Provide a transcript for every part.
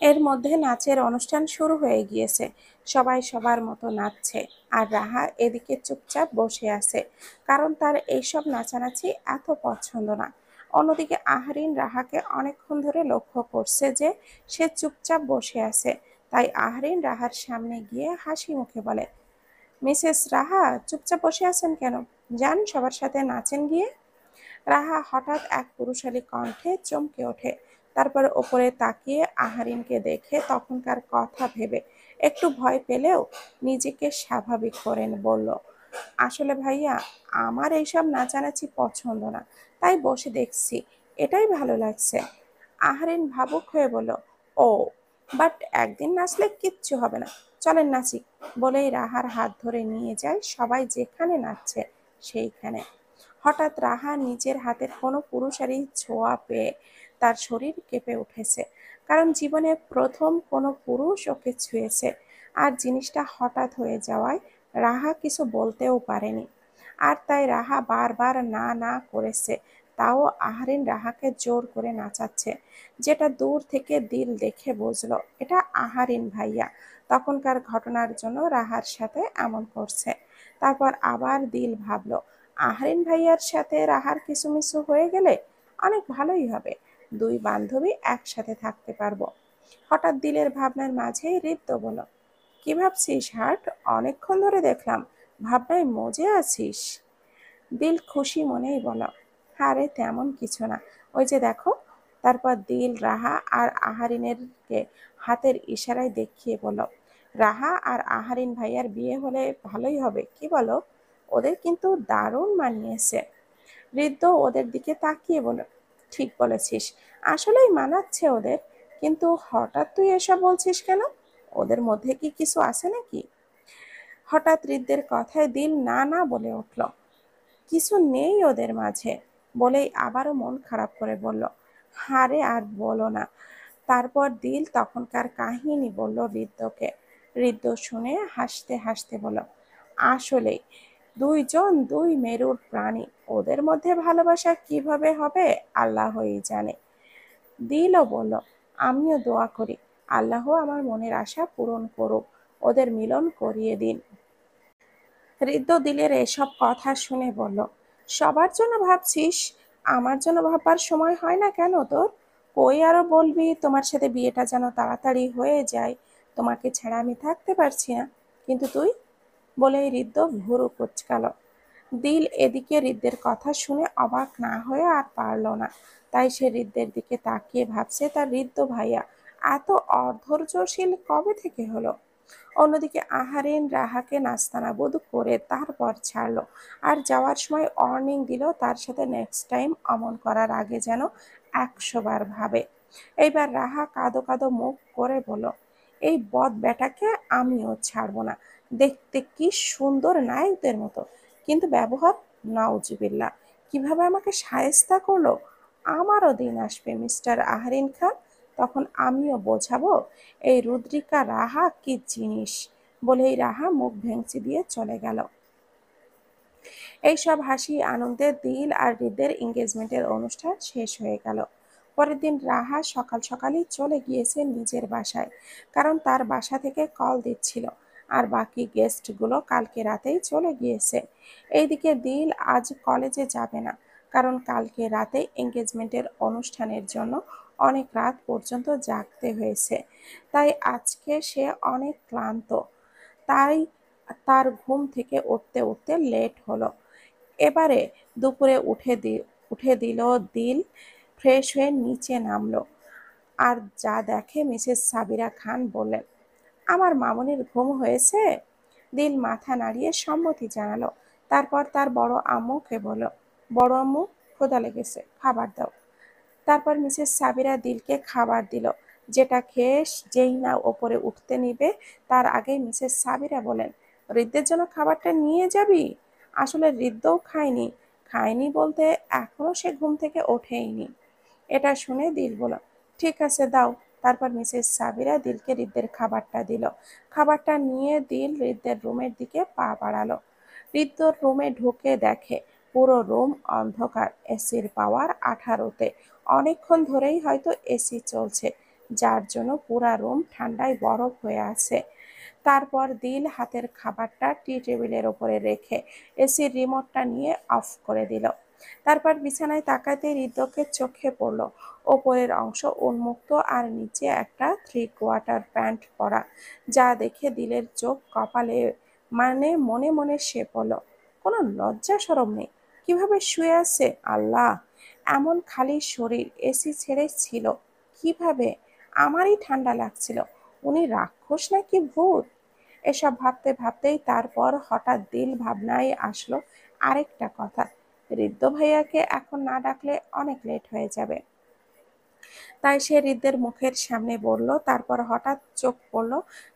এর মধ্যে নাচের অনুষ্ঠান শুরু হয়ে গিয়েছে। সবাই সবার মতো নাচছে, আর রাহা এদিকে চুপচাপ বসে আছে, কারণ তার এইসব নাচানাচি এত পছন্দ না। অন্যদিকে আহরিন রাহাকে অনেকক্ষণ ধরে লক্ষ্য করছে যে সে চুপচাপ বসে আছে। তাই আহরিন রাহার সামনে গিয়ে হাসি মুখে বলে, মিসেস রাহা, চুপচাপ বসে আছেন কেন? যান, সবার সাথে নাচেন গিয়ে। রাহা হঠাৎ এক পুরুষালী কণ্ঠে চমকে ওঠে। তারপর ওপরে তাকিয়ে আহারিনকে দেখে তখনকার কথা ভেবে একটু ভয় পেলেও নিজেকে স্বাভাবিক করে বলল, আসলে ভাইয়া, আমার এইসব নাচানাচি পছন্দ না, তাই বসে দেখছি, এটাই ভালো লাগছে। আহারিন ভাবুক হয়ে বলল, ও, বাট একদিন নাচলে কিচ্ছু হবে না, চলেন নাচি। বলেই রাহার হাত ধরে নিয়ে যায় সবাই যেখানে নাচছে সেইখানে। হঠাৎ রাহা নিজের হাতের কোনো পুরুষালী ছোঁয়া পেয়ে তার শরীর কেঁপে উঠেছে, কারণ জীবনে প্রথম কোনো পুরুষ ওকে ছুঁয়েছে। আর জিনিসটা হঠাৎ হয়ে যাওয়ায় রাহা কিছু বলতেও পারেনি। আর তাই রাহা বারবার না না করেছে, তাও আহরিন রাহাকে জোর করে নাচাচ্ছে। যেটা দূর থেকে দিল দেখে বুঝলো এটা আহারিন ভাইয়া তখনকার ঘটনার জন্য রাহার সাথে এমন করছে। তারপর আবার দিল ভাবলো, আহরিন ভাইয়ার সাথে রাহার কিসুমিসু হয়ে গেলে অনেক ভালোই হবে, দুই বান্ধবী একসাথে থাকতে পারবো। হঠাৎ দিলের ভাবনার মাঝেই হৃদ্য বলল, কি ভাবছিস হার্ট? অনেকক্ষণ ধরে দেখলাম ভাবনায় মজে আছিস। দিল খুশি মনেই বলল, আরে তেমন কিছু না, ওই যে দেখো। তারপর দিল রাহা আর আহারিনেরকে হাতের ইশারায় দেখিয়ে বলল, রাহা আর আহারিন ভাইয়ার বিয়ে হলে ভালোই হবে, কি বলো? ওদের কিন্তু দারুণ মানিয়েছে। হৃদ্য ওদের দিকে তাকিয়ে বলল, ঠিক বলেছিস, আসলেই মানাচ্ছে ওদের। কিন্তু হঠাৎ তুই এসব বলছিস কেন? ওদের মধ্যে কি কিছু আছে নাকি? হঠাৎ হৃদ্যের কথায় দিল না না বলে উঠল, কিছু নেই ওদের মাঝে। বলেই আবারও মন খারাপ করে বলল, হারে আর বলো না। তারপর দিল তখনকার কাহিনী বলল হৃদ্যকে। হৃদ্য শুনে হাসতে হাসতে বলল, আসলেই দুইজন দুই মেরুর প্রাণী, ওদের মধ্যে ভালোবাসা কিভাবে হবে আল্লাহই জানে। দিলও বলল, আমিও দোয়া করি আল্লাহ আমার মনের আশা পূরণ করুক, ওদের মিলন করিয়ে দিন। হৃদ্য দিলের এসব কথা শুনে বলল, সবার জন্য ভাবছিস, আমার জন্য ভাববার সময় হয় না কেন তোর? কই আরো বলবি তোমার সাথে বিয়েটা যেন তাড়াতাড়ি হয়ে যায়, তোমাকে ছাড়া আমি থাকতে পারছি না। কিন্তু তুই? বলেই হৃদ্য ভুরু কুঁচকাল। দিল এদিকে হৃদ্যের কথা শুনে অবাক না হয়ে আর পারল না। তাই সে হৃদ্যের দিকে তাকিয়ে ভাবছে তার হৃদ্য ভাইয়া এত অধৈর্যশীল কবে থেকে হলো। অন্যদিকে আহারিন রাহাকে নাস্তানাবুদ করে তারপর ছাড়লো। আর যাওয়ার সময় ওয়ার্নিং দিল তার সাথে নেক্সট টাইম অমন করার আগে যেন 100 বার ভাবে। এইবার রাহা কাঁদো কাঁদো মুখ করে বলল, এই বদ বেটাকে আমিও ছাড়বো না। দেখতে কি সুন্দর নায়কদের মতো, কিন্তু ব্যবহার নাউজুবিল্লাহ, কিভাবে আমাকে শায়েস্তা করলো। আমারও দিন আসবে মিস্টার আহরিন খান, তখন আমিও বোঝাবো এই রুদ্রিকা রাহা কি জিনিস। বলেই রাহা মুখ ভেঙচি দিয়ে চলে গেল। এইসব হাসি আনন্দে দিল আর হৃদের এঙ্গেজমেন্টের অনুষ্ঠান শেষ হয়ে গেল। পরের দিন রাহা সকাল সকালই চলে গিয়েছে নিজের বাসায়, কারণ তার বাসা থেকে কল দিচ্ছিল। আর বাকি গেস্টগুলো কালকে রাতেই চলে গিয়েছে। এইদিকে দিল আজ কলেজে যাবে না, কারণ কালকে রাতে এঙ্গেজমেন্টের অনুষ্ঠানের জন্য অনেক রাত পর্যন্ত জাগতে হয়েছে। তাই আজকে সে অনেক ক্লান্ত। তাই তার ঘুম থেকে উঠতে উঠতে লেট হলো। এবারে দুপুরে উঠে দিল দিল, ফ্রেশ হয়ে নিচে নামলো। আর যা দেখে মিসেস সাবিরা খান বললেন, আমার মামুনির ঘুম হয়েছে? দিল মাথা নাড়িয়ে সম্মতি জানালো। তারপর তার বড় আম্মুকে বলল, বড় আম্মু, ক্ষুধা লেগেছে, খাবার দাও। তারপর মিসেস সাবিরা দিলকে খাবার দিল, যেটা খেয়ে যেই না ওপরে উঠতে নিবে তার আগেই মিসেস সাবিরা বলেন, হৃদ্যের জন্য খাবারটা নিয়ে যাবি? আসলে হৃদ্যও খায়নি, খায়নি বলতে এখনো সে ঘুম থেকে ওঠেইনি। এটা শুনে দিল বলল, ঠিক আছে দাও। তারপর মিসেস সাবিরা দিলকে হৃদ্যের খাবারটা দিল। খাবারটা নিয়ে দিল হৃদ্যের রুমের দিকে পা বাড়ালো। হৃদ্যর রুমে ঢুকে দেখে পুরো রুম অন্ধকার, এসির পাওয়ার 18-তে। অনেকক্ষণ ধরেই হয়তো এসি চলছে, যার জন্য পুরা রুম ঠান্ডায় বরফ হয়ে আছে। তারপর দিল হাতের খাবারটা টি টেবিলের ওপরে রেখে এসির রিমোটটা নিয়ে অফ করে দিল। তারপর বিছানায় তাকাতে হৃদয়কে চোখে পড়ল ওপরের অংশ উন্মুক্ত আর নিচে একটা 3/4 প্যান্ট পরা, যা দেখে দিলের চোখ কপালে, মানে মনে মনে সে বলল, কোনো লজ্জা শরম নেই, কিভাবে শুয়ে আছে আল্লাহ, এমন খালি শরীর, এসি ছেড়ে ছিল কিভাবে, আমারই ঠান্ডা লাগছিল, উনি রাক্ষস নাকি ভূত। এসব ভাবতে ভাবতেই তারপর হঠাৎ দিল ভাবনায় আসলো আরেকটা কথা, ঋদ্ধ ভাইয়াকে এখন না ডাকলে অনেক লেট হয়ে যাবে। তাই সে হৃদের মুখের সামনে বলল। তারপর হঠাৎ চোখ পড়ল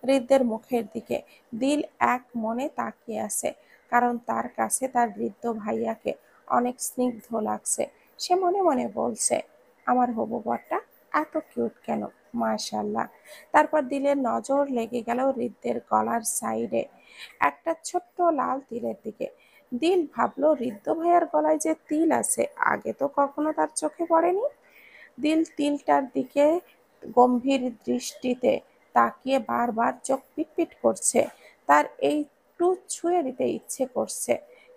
হৃদের মুখের দিকে। দিল এক মনে তাকিয়ে আছে, কারণ তার কাছে তার হৃদ্য ভাইয়াকে অনেক স্নিগ্ধ লাগছে। সে মনে মনে বলছে, আমার হবু বরটা এত কিউট কেন, মাশাল্লাহ। তারপর দিলের নজর লেগে গেল হৃদের গলার সাইডে একটা ছোট্ট লাল তিলের দিকে। দিল ভাবলো হৃদ্য ভাইয়ার গলায় যে তিল আছে, আগে তো কখনো তার চোখে পড়েনি। দিল তিলটার দিকে গম্ভীর দৃষ্টিতে তাকিয়ে বারবার চোখ পিটপিট করছে। তার একটু ছুঁয়ে দিতে ইচ্ছে করছে,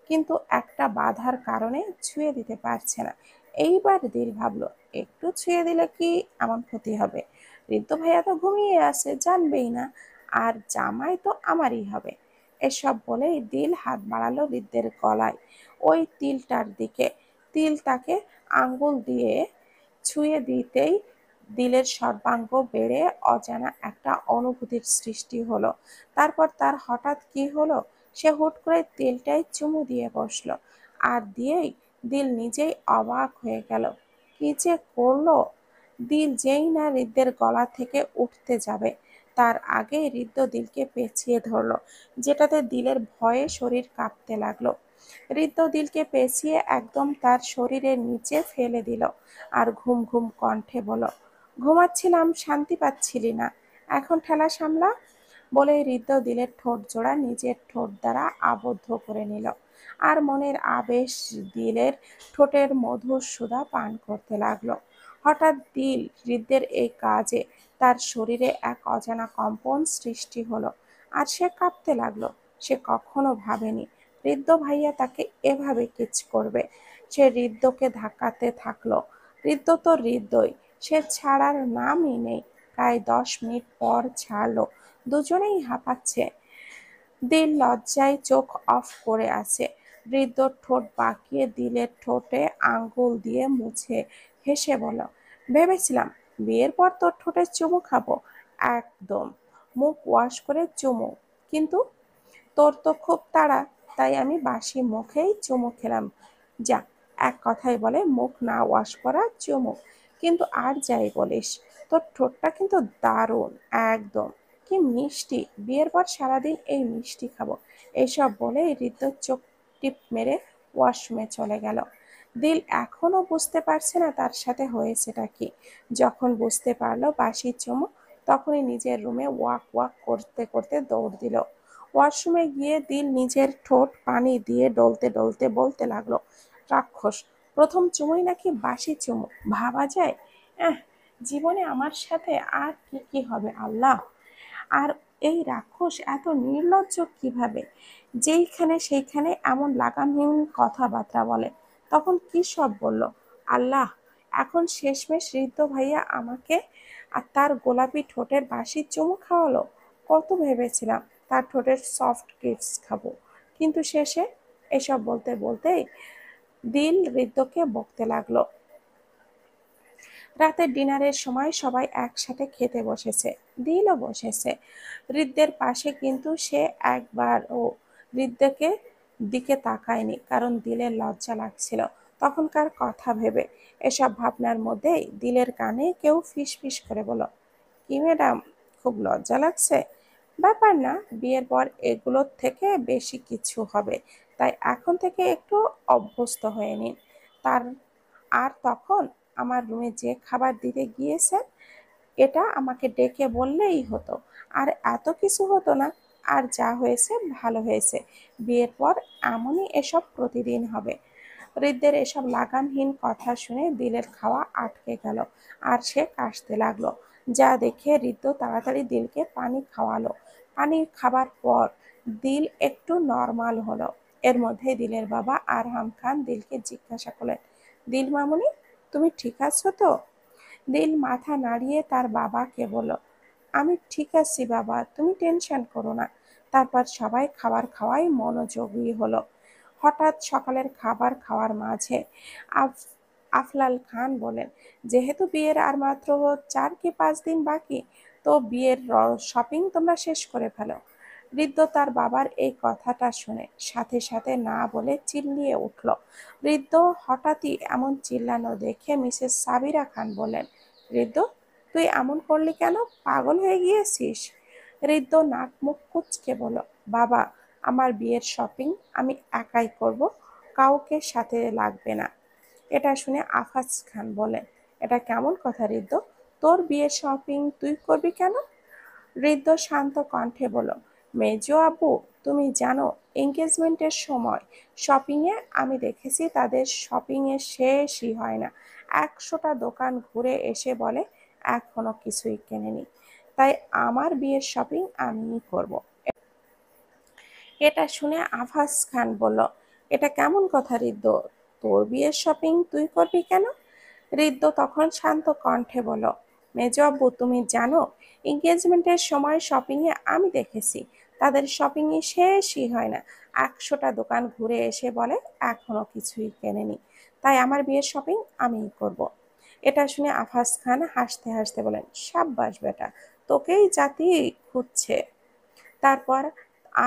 কিন্তু একটা বাধার কারণে ছুঁয়ে দিতে পারছে না। এইবার দিল ভাবলো, একটু ছুঁয়ে দিলে কি এমন ক্ষতি হবে, ঋতু ভাইয়া তো ঘুমিয়ে আছে, জানবেই না, আর জামাই তো আমারই হবে। এসব বলেই দিল হাত বাড়ালো ঋদ্ধের গলায় ওই তিলটার দিকে। তিল তাকে আঙ্গুল দিয়ে ছুঁয়ে দিতেই দিলের সর্বাঙ্গ বেড়ে অজানা একটা অনুভূতির সৃষ্টি হলো। তারপর তার হঠাৎ কি হলো, সে হুট করে তিলটায় চুমু দিয়ে বসলো, আর দিয়েই দিল নিজেই অবাক হয়ে গেল, কি যে করলো। দিল যেই না হৃদের গলা থেকে উঠতে যাবে, তার আগেই হৃদ্য দিলকে পেঁচিয়ে ধরলো, যেটাতে দিলের ভয়ে শরীর কাঁপতে লাগলো। হৃদ্য দিলকে পেঁচিয়ে একদম তার শরীরের নিচে ফেলে দিল, আর ঘুম ঘুম কণ্ঠে বলল, ঘুমাচ্ছিলাম, শান্তি পাচ্ছিলি না, এখন ঠেলা সামলা। বলে হৃদ্য দিলের ঠোঁট জোড়া নিজের ঠোঁট দ্বারা আবদ্ধ করে নিল, আর মনের আবেশ দিলের ঠোঁটের মধুর সুধা পান করতে লাগলো। হঠাৎ দিল হৃদের এই কাজে তার শরীরে এক অজানা কম্পন সৃষ্টি হলো, আর সে কাঁপতে লাগলো। সে কখনো ভাবেনি হৃদ্য ভাইয়া তাকে এভাবে কিচ করবে। সে হৃদ্যকে ধাক্কাতে থাকলো। হৃদ্য তো হৃদয়, সে ছাড়ার নামই নেই। প্রায় 10 মিনিট পর ছাড়লো। দুজনেই হাঁপাচ্ছে। দিল লজ্জায় চোখ অফ করে আছে। হৃদ্যর ঠোঁট বাঁকিয়ে দিলের ঠোঁটে আঙ্গুল দিয়ে মুছে হেসে বলল, ভেবেছিলাম বিয়ের পর তোর ঠোঁটে চুমু খাবো, একদম মুখ ওয়াশ করে চুমু, কিন্তু তোর তো খুব তাড়া, তাই আমি বাসি মুখেই চুমু খেলাম। যা, এক কথায় বলে মুখ না ওয়াশ করা চুমু। কিন্তু আর যাই বলিস, তোর ঠোঁটটা কিন্তু দারুণ, একদম কি মিষ্টি, বিয়ের পর সারাদিন এই মিষ্টি খাবো। এইসব বলে হৃদয় চোখ টিপ মেরে ওয়াশরুমে চলে গেল। দিল এখনো বুঝতে পারছে না তার সাথে হয়েছেটা কি। যখন বুঝতে পারলো বাসি চুমু, তখনই নিজের রুমে ওয়াক ওয়াক করতে করতে দৌড় দিল। ওয়াশরুমে গিয়ে দিল নিজের ঠোঁট পানি দিয়ে ডলতে ডলতে বলতে লাগলো, রাক্ষস, প্রথম চুমুই নাকি বাসি চুমু, ভাবা যায়। এহ, জীবনে আমার সাথে আর কি কি হবে আল্লাহ। আর এই রাক্ষস এত নির্লজ্জ কিভাবে, যেইখানে সেইখানে এমন লাগামহীন কথাবার্তা বলে। তখন কি সব বলল আল্লাহ। এখন শেষমেশ ঋদ্ধ ভাইয়া আমাকে আর তার গোলাপি ঠোঁটের বাসি চুমু খাওয়ালো। কত ভেবেছিলাম তার ঠোঁটের সফট কিস খাবো, কিন্তু শেষে। এসব বলতে বলতেই দিল হৃদ্যকে বকতে লাগলো। রাতের ডিনারের সময় সবাই একসাথে খেতে বসেছে, দিলও বসেছে হৃদের পাশে, কিন্তু সে একবারও হৃদয়কে দিকে তাকায়নি, কারণ দিলের লজ্জা লাগছিল তখনকার কথা ভেবে। এসব ভাবনার মধ্যেই দিলের কানে কেউ ফিস ফিস করে বলল, কি ম্যাডাম, খুব লজ্জা লাগছে? ব্যাপার না, বিয়ের পর এগুলোর থেকে বেশি কিছু হবে, তাই এখন থেকে একটু অভ্যস্ত হয়ে নিন। তার আর তখন আমার রুমে যে খাবার দিতে গিয়েছেন, এটা আমাকে ডেকে বললেই হতো, আর এত কিছু হতো না। আর যা হয়েছে ভালো হয়েছে, বিয়ের পর এমনই এসব প্রতিদিন হবে। হৃদের এসব লাগামহীন কথা শুনে দিলের খাওয়া আটকে গেল, আর সে কাশতে লাগলো। যা দেখে ঋদ্ধ তাড়াতাড়ি দিলকে পানি খাওয়ালো। পানি খাবার পর দিল একটু নর্মাল হলো। এর মধ্যে দিলের বাবা আরহাম খান দিলকে জিজ্ঞাসা করলেন, দিল মামুনি, তুমি ঠিক আছো তো? দিল মাথা নাড়িয়ে তার বাবাকে বলল, আমি ঠিক আছি বাবা, তুমি টেনশন করো না। তারপর সবাই খাবার খাওয়ায় মনোযোগী হলো। হঠাৎ সকালের খাবার খাওয়ার মাঝে আফলাল খান বলেন, যেহেতু বিয়ের আর মাত্র 4 কি 5 দিন বাকি, তো বিয়ের শপিং তোমরা শেষ করে ফেলো। ঋদ্ধ তার বাবার এই কথাটা শুনে সাথে সাথে না বলে চিল্লিয়ে উঠল। ঋদ্ধ হঠাৎই এমন চিল্লানো দেখে মিসেস সাবিরা খান বললেন, ঋদ্ধ, তুই এমন করলি কেন? পাগল হয়ে গিয়েছিস? ঋদ্ধ নাক মুখ কুঁচকে বলল, বাবা, আমার বিয়ের শপিং আমি একাই করব, কাউকে সাথে লাগবে না। এটা শুনে আফাজ খান বলেন, এটা কেমন কথা ঋদ্ধ? তোর বিয়ের শপিং তুই করবি কেন? ঋদ্ধ শান্ত কণ্ঠে বলল, মেজো আব্বু, তুমি জানো এঙ্গেজমেন্টের সময় শপিংয়ে আমি দেখেছি তাদের শপিংয়ে শেষই হয় না। 100টা দোকান ঘুরে এসে বলে এখনো কিছুই কেনেনি। তাই আমার বিয়ের শপিং আমিই করব। এটা শুনে আফাজ খান বলল, এটা কেমন কথা ঋদ্ধ? তোর বিয়ের শপিং তুই করবি কেন? ঋদ্ধ তখন শান্ত কণ্ঠে বলল, মেজো আব্বু, তুমি জানো এঙ্গেজমেন্টের সময় শপিংয়ে আমি দেখেছি তাদের শপিংয়ে শেষই হয় না। 100টা দোকান ঘুরে এসে বলে এখনো কিছুই কেনেনি। তাই আমার বিয়ের শপিং আমিই করব। এটা শুনে আফাজ খান হাসতে হাসতে বলেন, সাব্বাস বেটা, তোকেই জাতি খুঁজছে। তারপর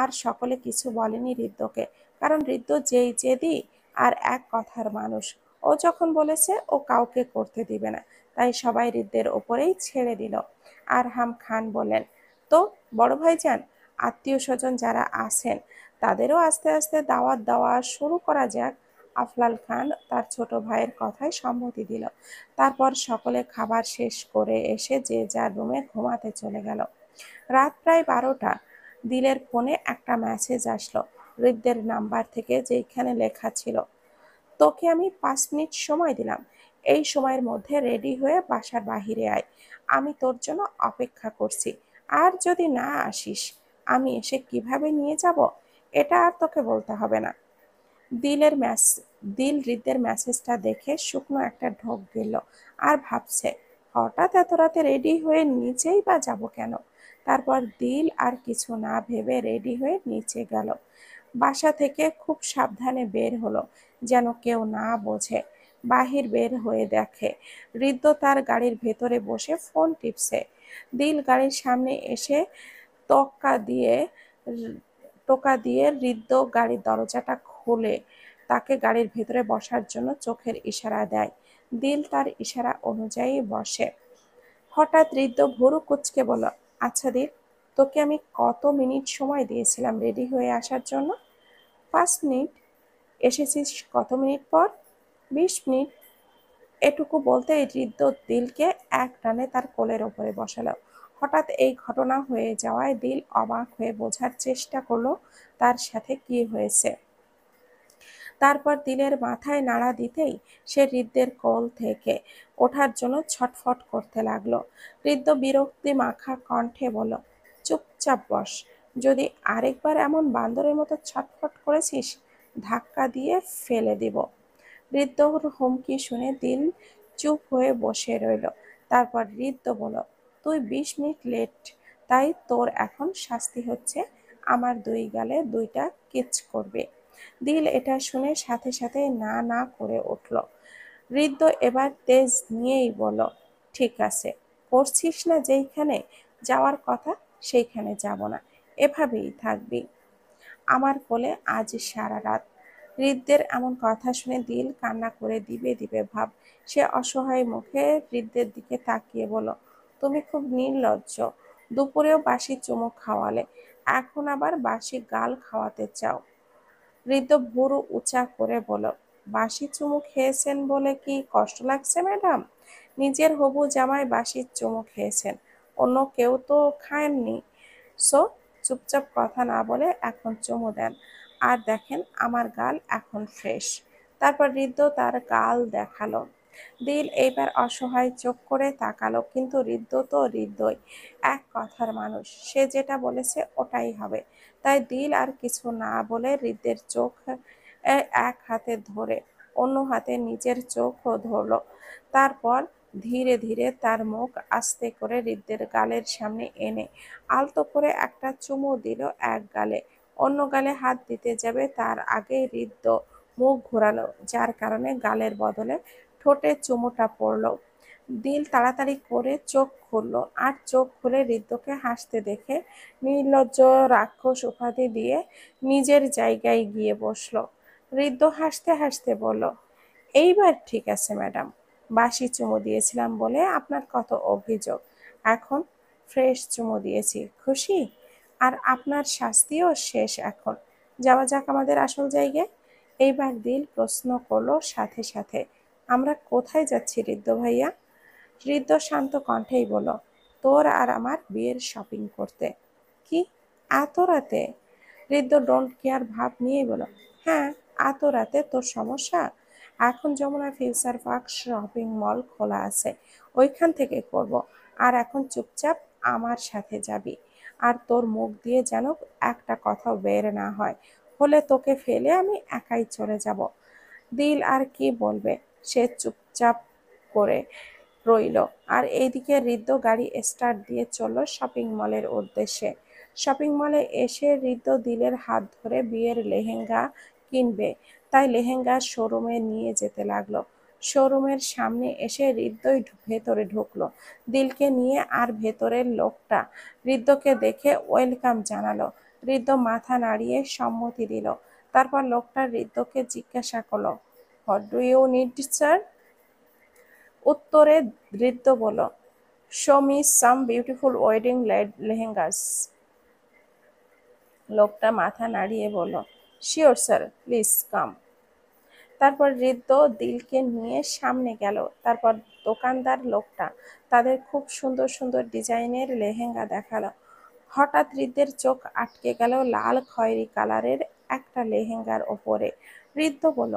আর সকলে কিছু বলেনি ঋদ্ধকে, কারণ ঋদ্ধ যেই জেদি আর এক কথার মানুষ। ও যখন বলেছে ও কাউকে করতে দিবে না, তাই সবাই ঋদ্ধের ওপরেই ছেড়ে দিল। আরহাম খান বললেন, তো বড় ভাইজান, আত্মীয় স্বজন যারা আছেন তাদেরও আস্তে আস্তে দাওয়াত দেওয়া শুরু করা যাক। আফলাল খান তার ছোট ভাইয়ের কথায় সম্মতি দিল। তারপর সকলে খাবার শেষ করে এসে যে যার রুমে ঘুমাতে চলে গেল। রাত প্রায় 12টা। দিলের ফোনে একটা মেসেজ আসলো ঋদ্ধের নাম্বার থেকে, যেখানে লেখা ছিল, তোকে আমি 5 মিনিট সময় দিলাম, এই সময়ের মধ্যে রেডি হয়ে বাসার বাহিরে আয়, আমি তোর জন্য অপেক্ষা করছি। আর যদি না আসিস, আমি এসে কিভাবে নিয়ে যাব এটা আর তোকে বলতে হবে না। দিলের ম্যাস দিল ঋদ্ধের মেসেজটা দেখে শুকনো একটা ঢোক গেল আর ভাবছে, হঠাৎ এত রাতে রেডি হয়ে নিচেই বা যাব কেন। তারপর দিল আর কিছু না ভেবে রেডি হয়ে নিচে গেল। বাসা থেকে খুব সাবধানে বের হলো, যেন কেউ না বোঝে। বাহির বের হয়ে দেখে ঋদ্ধ তার গাড়ির ভেতরে বসে ফোন টিপছে। দিল গাড়ির সামনে এসে টোকা দিয়ে টোকা দিয়ে ঋদ্ধ গাড়ির দরজাটা খুলে তাকে গাড়ির ভেতরে বসার জন্য চোখের ইশারা দেয়। দিল তার ইশারা অনুযায়ী বসে। হঠাৎ ঋদ্ধ ভুরু কুঁচকে বলল, আচ্ছা দিল, তোকে আমি কত মিনিট সময় দিয়েছিলাম রেডি হয়ে আসার জন্য? 5 মিনিট। এসেছিস কত মিনিট পর? 20 মিনিট। এটুকু বলতেই ঋদ্ধ দিলকে এক টানে তার কোলের ওপরে বসালো। হঠাৎ এই ঘটনা হয়ে যাওয়ায় দিল অবাক হয়ে বোঝার চেষ্টা করলো তার সাথে কি হয়েছে। তারপর দিলের মাথায় নাড়া দিতেই সে ঋদ্ধের কোল থেকে ওঠার জন্য ছটফট করতে লাগলো। ঋদ্ধ বিরক্তি মাখা কণ্ঠে বলল, চুপচাপ বস, যদি আরেকবার এমন বান্দরের মতো ছটফট করেছিস, ধাক্কা দিয়ে ফেলে দিব। ঋদ্ধর হুমকি শুনে দিল চুপ হয়ে বসে রইল। তারপর ঋদ্ধ বলল, তুই 20 মিনিট লেট, তাই তোর এখন শাস্তি হচ্ছে আমার 2 গালে 2টা কিচ করবে। দিল এটা শুনে সাথে সাথে না না করে উঠল। ঋদ্ধ এবার তেজ নিয়েই বলল, ঠিক আছে, করছিস না যেইখানে যাওয়ার কথা সেইখানে যাব না, এভাবেই থাকবি আমার কোলে আজ সারা রাত। ঋদ্ধের এমন কথা শুনে দিল কান্না করে দিবে দিবে ভাব। সে অসহায় মুখে ঋদ্ধের দিকে তাকিয়ে বলল, তুমি খুব নির্লজ্জ, দুপুরেও বাসি চুমুক খাওয়ালে, এখন আবার বাসি গাল খাওয়াতে চাও। ঋদ্ধ ভুরু উঁচা করে বলল, বাসি চুমু খেয়েছেন বলে কি কষ্ট লাগছে ম্যাডাম? নিজের হবু জামাই বাসির চুমু খেয়েছেন, অন্য কেউ তো খায়নি। সো চুপচাপ কথা না বলে এখন চুমু দেন, আর দেখেন আমার গাল এখন ফ্রেশ। তারপর ঋদ্ধ তার গাল দেখালো। দিল এইবার অসহায় চোখ করে তাকালো, কিন্তু হৃদ্য তো হৃদয়, এক কথার মানুষ, সে যেটা বলেছে ওটাই হবে। তাই দিল আর কিছু না বলে হৃদের চোখ এক হাতে ধরে অন্য হাতে নিজের চোখও ধরলো। তারপর ধীরে ধীরে তার মুখ আস্তে করে হৃদের গালের সামনে এনে আলতো করে একটা চুমু দিল এক গালে। অন্য গালে হাত দিতে যাবে তার আগে হৃদ্য মুখ ঘোরালো, যার কারণে গালের বদলে ঠোঁটে চুমুটা পড়ল। দিল তাড়াতাড়ি করে চোখ খুলল, আর চোখ খুলে হৃদ্যকে হাসতে দেখে নির্লজ্জ রাক্ষস উপাধি দিয়ে নিজের জায়গায় গিয়ে বসল। হৃদ্য হাসতে হাসতে বলল, এইবার ঠিক আছে ম্যাডাম, বাসি চুমু দিয়েছিলাম বলে আপনার কত অভিযোগ, এখন ফ্রেশ চুমু দিয়েছি, খুশি? আর আপনার শাস্তিও শেষ এখন, যাওয়া যাক আমাদের আসল জায়গায়। এইবার দিল প্রশ্ন করলো সাথে সাথে, আমরা কোথায় যাচ্ছি হৃদ্য ভাইয়া? হৃদ্য শান্ত কণ্ঠেই বলল, তোর আর আমার বিয়ের শপিং করতে। কি, এত রাতে? হৃদ্য ডোন্ট কেয়ার ভাব নিয়েই বলল, হ্যাঁ, এত রাতে তোর সমস্যা? এখন Jamuna future park shopping mall খোলা আছে, ওইখান থেকে করব। আর এখন চুপচাপ আমার সাথে যাবি, আর তোর মুখ দিয়ে যেন একটা কথাও বের না হয়, হলে তোকে ফেলে আমি একাই চলে যাব। দিল আর কি বলবে, সে চুপচাপ করে রইল। আর এইদিকে হৃদ্য গাড়ি স্টার্ট দিয়ে চলল শপিং মলের উদ্দেশ্যে। শপিং মলে এসে হৃদ্য দিলের হাত ধরে বিয়ের লেহেঙ্গা কিনবে, তাই লেহেঙ্গার শোরুমে নিয়ে যেতে লাগলো। শোরুমের সামনে এসে হৃদ্যই ভেতরে ঢুকলো দিলকে নিয়ে, আর ভেতরের লোকটা হৃদ্যকে দেখে ওয়েলকাম জানালো। হৃদ্য মাথা নাড়িয়ে সম্মতি দিল। তারপর লোকটা হৃদ্যকে জিজ্ঞাসা করলো, what do you need sir? উত্তরে হৃদ্য বলল, show me some beautiful wedding lehengas. লোকটা মাথা নাড়িয়ে বলল, শিওর স্যার, প্লিজ কাম। তারপর হৃদ্য দিলকে নিয়ে সামনে গেল। তারপর দোকানদার লোকটা তাদের খুব সুন্দর সুন্দর ডিজাইনের লেহেঙ্গা দেখালো। হঠাৎ হৃদ্যের চোখ আটকে গেল লাল খয়েরি কালারের একটা লেহেঙ্গার ওপরে। হৃদ্য বলল,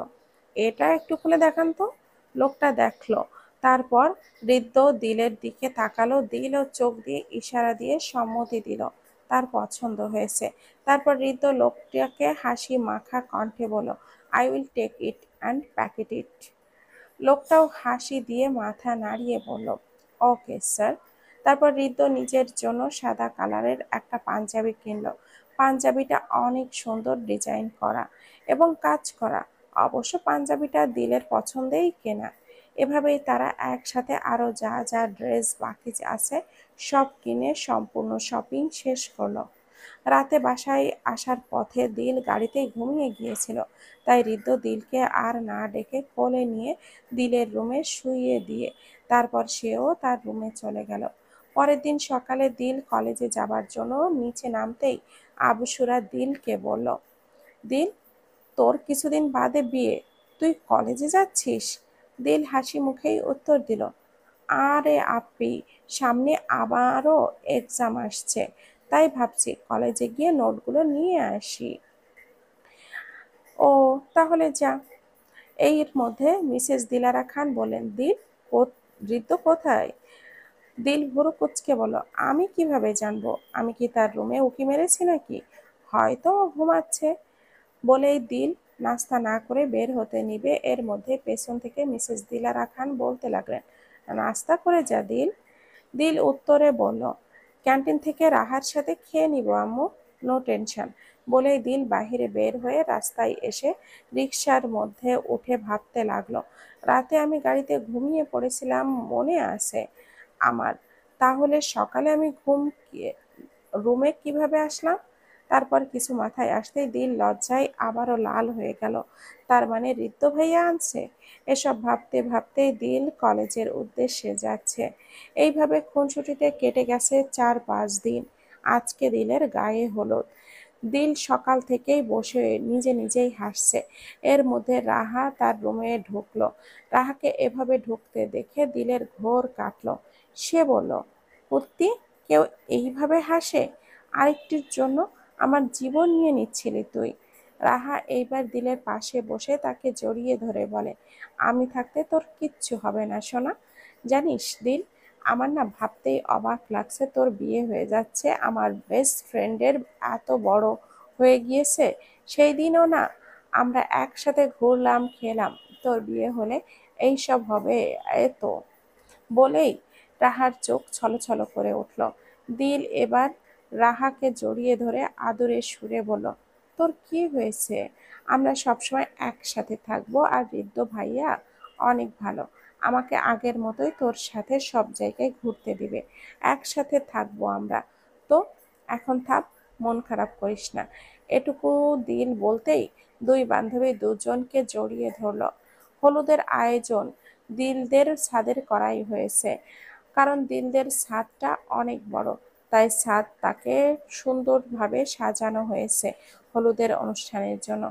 এটা একটু খুলে দেখান তো। লোকটা দেখলো, তারপর হৃদ্য দিলের দিকে তাকালো। দিলও চোখ দিয়ে ইশারা দিয়ে সম্মতি দিল, তার পছন্দ হয়েছে। তারপর হৃদ্য লোকটাকে হাসি মাখা কণ্ঠে বলল, I will take it and packet it. লোকটাও হাসি দিয়ে মাথা নাড়িয়ে বলল, ওকে স্যার। তারপর হৃদ্য নিজের জন্য সাদা কালারের একটা পাঞ্জাবি কিনল। পাঞ্জাবিটা অনেক সুন্দর ডিজাইন করা এবং কাজ করা। অবশ্য পাঞ্জাবিটা দিলের পছন্দেই কেনা। এভাবেই তারা একসাথে আরও যা যা ড্রেস বাকি আছে সব কিনে সম্পূর্ণ শপিং শেষ করলো। রাতে বাসায় আসার পথে দিল গাড়িতেই ঘুমিয়ে গিয়েছিল, তাই হৃদ্য দিলকে আর না ডেকে কোলে নিয়ে দিলের রুমে শুইয়ে দিয়ে তারপর সেও তার রুমে চলে গেল। পরের দিন সকালে দিল কলেজে যাবার জন্য নিচে নামতেই আবুসুরা দিলকে বলল, দিল, তোর কিছুদিন বাদে বিয়ে, তুই কলেজে যাচ্ছিস? দিল হাসি মুখেই উত্তর দিল, আরে আপি, সামনে আবারও এক্সাম আসছে, তাই ভাবছি কলেজে গিয়ে নোটগুলো নিয়ে আসি। ও, তাহলে যা। এর মধ্যে মিসেস দিলারা খান বললেন, দিল, হৃদ্য কোথায়? দিল ভুরু কুঁচকে বলল, আমি কিভাবে জানবো? আমি কি তার রুমে উকি মেরেছি নাকি? হয়তো ও ঘুমাচ্ছে। বলেই দিল নাস্তা না করে বের হতে নিবে, এর মধ্যে পেছন থেকে মিসেস দিলারা খান বলতে লাগলেন, নাস্তা করে যা দিল। দিল উত্তরে বলল, ক্যান্টিন থেকে রাহার সাথে খেয়ে নিব আম্মু, নো টেনশন। বলেই দিল বাহিরে বের হয়ে রাস্তায় এসে রিকশার মধ্যে উঠে ভাবতে লাগলো, রাতে আমি গাড়িতে ঘুমিয়ে পড়েছিলাম মনে আছে আমার, তাহলে সকালে আমি রুমে কিভাবে আসলাম? তারপর কিছু মাথায় আসতেই দিল লজ্জায় আবারও লাল হয়ে গেল। তার মানে হৃদ্য ভাইয়া আনছে। এসব ভাবতে ভাবতেই দিল কলেজের উদ্দেশ্যে যাচ্ছে। এইভাবে খুনসুটিতে কেটে গেছে 4-5 দিন। আজকে দিলের গায়ে হলুদ। দিল সকাল থেকেই বসে নিজে নিজেই হাসছে। এর মধ্যে রাহা তার রুমে ঢুকলো। রাহাকে এভাবে ঢুকতে দেখে দিলের ঘোর কাটলো। সে বলল, সত্যি কেউ এইভাবে হাসে? আরেকটির জন্য আমার জীবন নিয়ে নিচ্ছিলি তুই? রাহা এইবার দিলের পাশে বসে তাকে জড়িয়ে ধরে বলে, আমি থাকতে তোর কিচ্ছু হবে না সোনা। জানিস দিল, আমার না ভাবতেই অবাক লাগছে, তোর বিয়ে হয়ে যাচ্ছে, আমার বেস্ট ফ্রেন্ডের এত বড় হয়ে গিয়েছে। সেই দিনও না আমরা একসাথে ঘুরলাম খেলাম, তোর বিয়ে হলে এই সব হবে? এ তো বলেই রাহার চোখ ছলছল করে উঠল। দিল এবার রাহাকে জড়িয়ে ধরে আদরের সুরে বলল, তোর কি হয়েছে? আমরা সবসময় একসাথে থাকবো, আর ঋদ্ধ ভাইয়া অনেক ভালো, আমাকে আগের মতোই তোর সাথে সব জায়গায় ঘুরতে দিবে, একসাথে থাকবো আমরা। তো এখন থাক, মন খারাপ করিস না। এটুকু দিল বলতেই দুই বান্ধবী দুজনকে জড়িয়ে ধরল। হলুদের আয়োজন দিলদের ছাদের করাই হয়েছে, কারণ দিলদের ছাদটা অনেক বড়, তাই ছাদ তাকে সুন্দরভাবে সাজানো হয়েছে হলুদের অনুষ্ঠানের জন্য।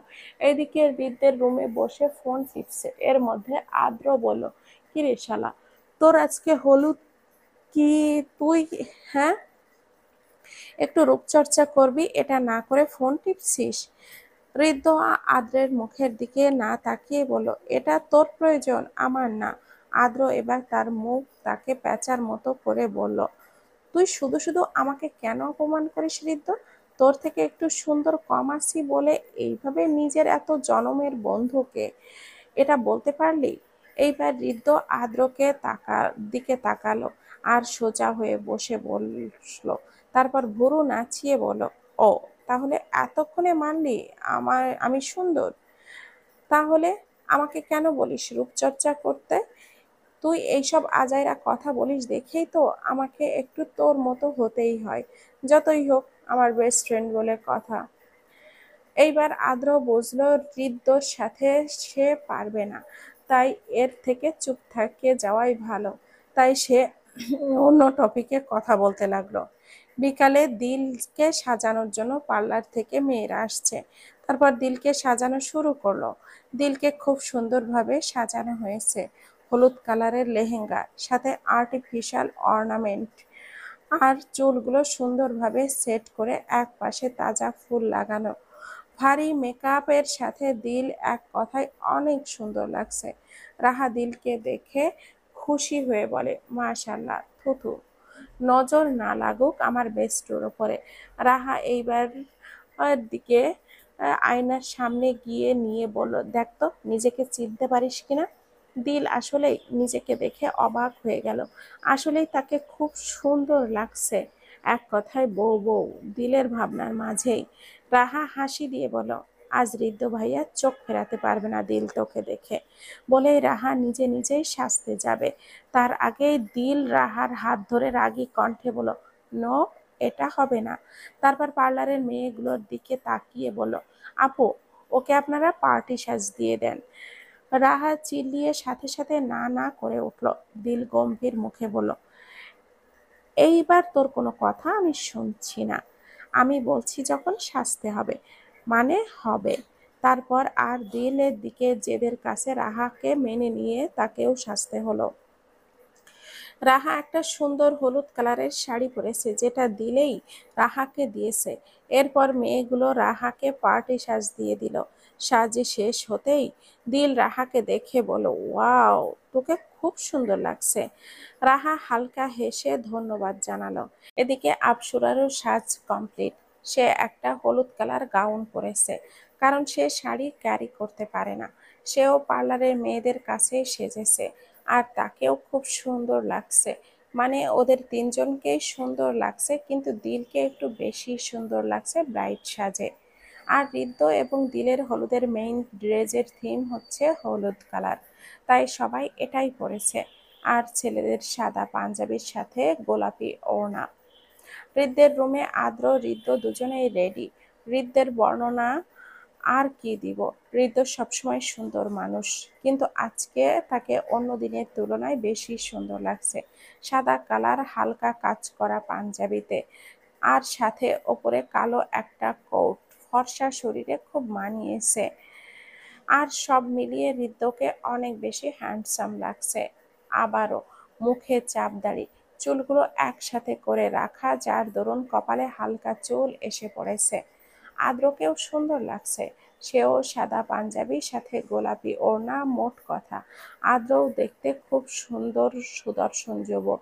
এদিকে হৃদের রুমে বসে ফোন টিপছে, এর মধ্যে আদ্র বলল, কি রে শালা, তোর আজকে হলুদ কি তুই? হ্যাঁ, একটু রূপচর্চা করবি, এটা না করে ফোন টিপছিস? হৃদ্য আদ্রের মুখের দিকে না তাকিয়ে বলল, এটা তোর প্রয়োজন, আমার না। আদ্র এবার তার মুখ তাকে প্যাঁচার মতো করে বলল, তুই শুধু শুধু আমাকে কেন অপমান করিস হৃদ্য? তোর থেকে একটু সুন্দর কম আছি বলে এইভাবে নিজের এত জনমের বন্ধুকে এটা বলতে পারলি? এইবার হৃদ্য আদ্রকে দিকে তাকালো আর সোজা হয়ে বসে বসলো। তারপর ভুরু নাচিয়ে বলল, ও তাহলে এতক্ষণে মানলি আমি সুন্দর? তাহলে আমাকে কেন বলিস রূপচর্চা করতে? তুই এইসব আজাইরা কথা বলিস দেখেই তো আমাকে একটু তোর মতো হতেই হয়। যতই হোক, আমার বেস্ট ফ্রেন্ড বলে কথা। এইবার আদ্র বুঝলো হৃদ্যর সাথে সে পারবে না, তাই এর থেকে চুপ থাকে যাওয়াই ভালো। তাই সে অন্য টপিকে কথা বলতে লাগলো। বিকালে দিলকে সাজানোর জন্য পার্লার থেকে মেয়েরা আসছে। তারপর দিলকে সাজানো শুরু করলো। দিলকে খুব সুন্দরভাবে সাজানো হয়েছে, হলুদ কালারের লেহেঙ্গা, সাথে আর্টিফিশিয়াল অর্নামেন্ট, আর চুলগুলো সুন্দরভাবে সেট করে এক পাশে তাজা ফুল লাগানো। ভারী মেকআপের সাথে দিল এক কথায় অনেক সুন্দর লাগছে। রাহা দিলকে দেখে খুশি হয়ে বলে, মাশাআল্লাহ, থুথু, নজর না লাগুক আমার বেস্টুর ওপরে। রাহা এইবার দিকে আয়নার সামনে গিয়ে নিয়ে বলল, দেখ তো নিজেকে চিনতে পারিস কিনা। দিল আসলেই নিজেকে দেখে অবাক হয়ে গেল, আসলেই তাকে খুব সুন্দর লাগছে। এক কথায় বউ বউ দিলের ভাবনার মাঝেই। রাহা হাসি দিয়ে বলল, আজ ঋদ্ধ ভাইয়া চোখ ফেরাতে পারবে না দিল তোকে দেখে। বলেই রাহা নিজে নিজেই সাজতে যাবে, তার আগেই দিল রাহার হাত ধরে রাগী কণ্ঠে বলল, নো, এটা হবে না। তারপর পার্লারের মেয়েগুলোর দিকে তাকিয়ে বলল, আপু, ওকে আপনারা পার্টি সাজ দিয়ে দেন। রাহা চিল্লিয়ে সাথে সাথে না না করে উঠল। দিল গম্ভীর মুখে বলল, এইবার তোর কোনো কথা আমি শুনছি না, আমি বলছি যখন সাজতে হবে মানে হবে। তারপর আর দিলের দিকে জেদের কাছে রাহাকে মেনে নিয়ে তাকেও সাজতে হলো। রাহা একটা সুন্দর হলুদ কালারের শাড়ি পরেছে, যেটা দিলেই রাহাকে দিয়েছে। এরপর মেয়েগুলো রাহাকে পার্টি সাজ দিয়ে দিল। সাজে শেষ হতেই দিল রাহাকে দেখে বলো, ওয়াও, তোকে খুব সুন্দর লাগছে। রাহা হালকা হেসে ধন্যবাদ জানালো। এদিকে আপসরারও সাজ কমপ্লিট। সে একটা হলুদ কালার গাউন পরেছে, কারণ সে শাড়ি ক্যারি করতে পারে না। সেও পার্লারের মেয়েদের কাছেই সেজেছে, আর তাকেও খুব সুন্দর লাগছে। মানে ওদের তিনজনকেই সুন্দর লাগছে, কিন্তু দিলকে একটু বেশি সুন্দর লাগছে ব্রাইট সাজে। আর হৃদ্য এবং দিলের হলুদের মেইন ড্রেসের থিম হচ্ছে হলুদ কালার, তাই সবাই এটাই পরেছে। আর ছেলেদের সাদা পাঞ্জাবির সাথে গোলাপি ওড়না। হৃদ্যের রুমে আদ্র হৃদ্য দুজনেই রেডি। হৃদ্যের বর্ণনা আর কি দিব, হৃদ্য সবসময় সুন্দর মানুষ, কিন্তু আজকে তাকে অন্য দিনের তুলনায় বেশি সুন্দর লাগছে। সাদা কালার হালকা কাজ করা পাঞ্জাবিতে, আর সাথে ওপরে কালো একটা কোট, ফর্সা শরীরে খুব মানিয়েছে। আর সব মিলিয়ে হৃদ্যকে অনেক বেশি হ্যান্ডসাম লাগছে। আবারও মুখে চাপ দাড়ি, চুলগুলো একসাথে করে রাখা, যার দরুন কপালে হালকা চুল এসে পড়েছে। আদ্রকেও সুন্দর লাগছে, সেও সাদা পাঞ্জাবির সাথে গোলাপি ওড়না, মোট কথা আদ্রও দেখতে খুব সুন্দর সুদর্শন যুবক।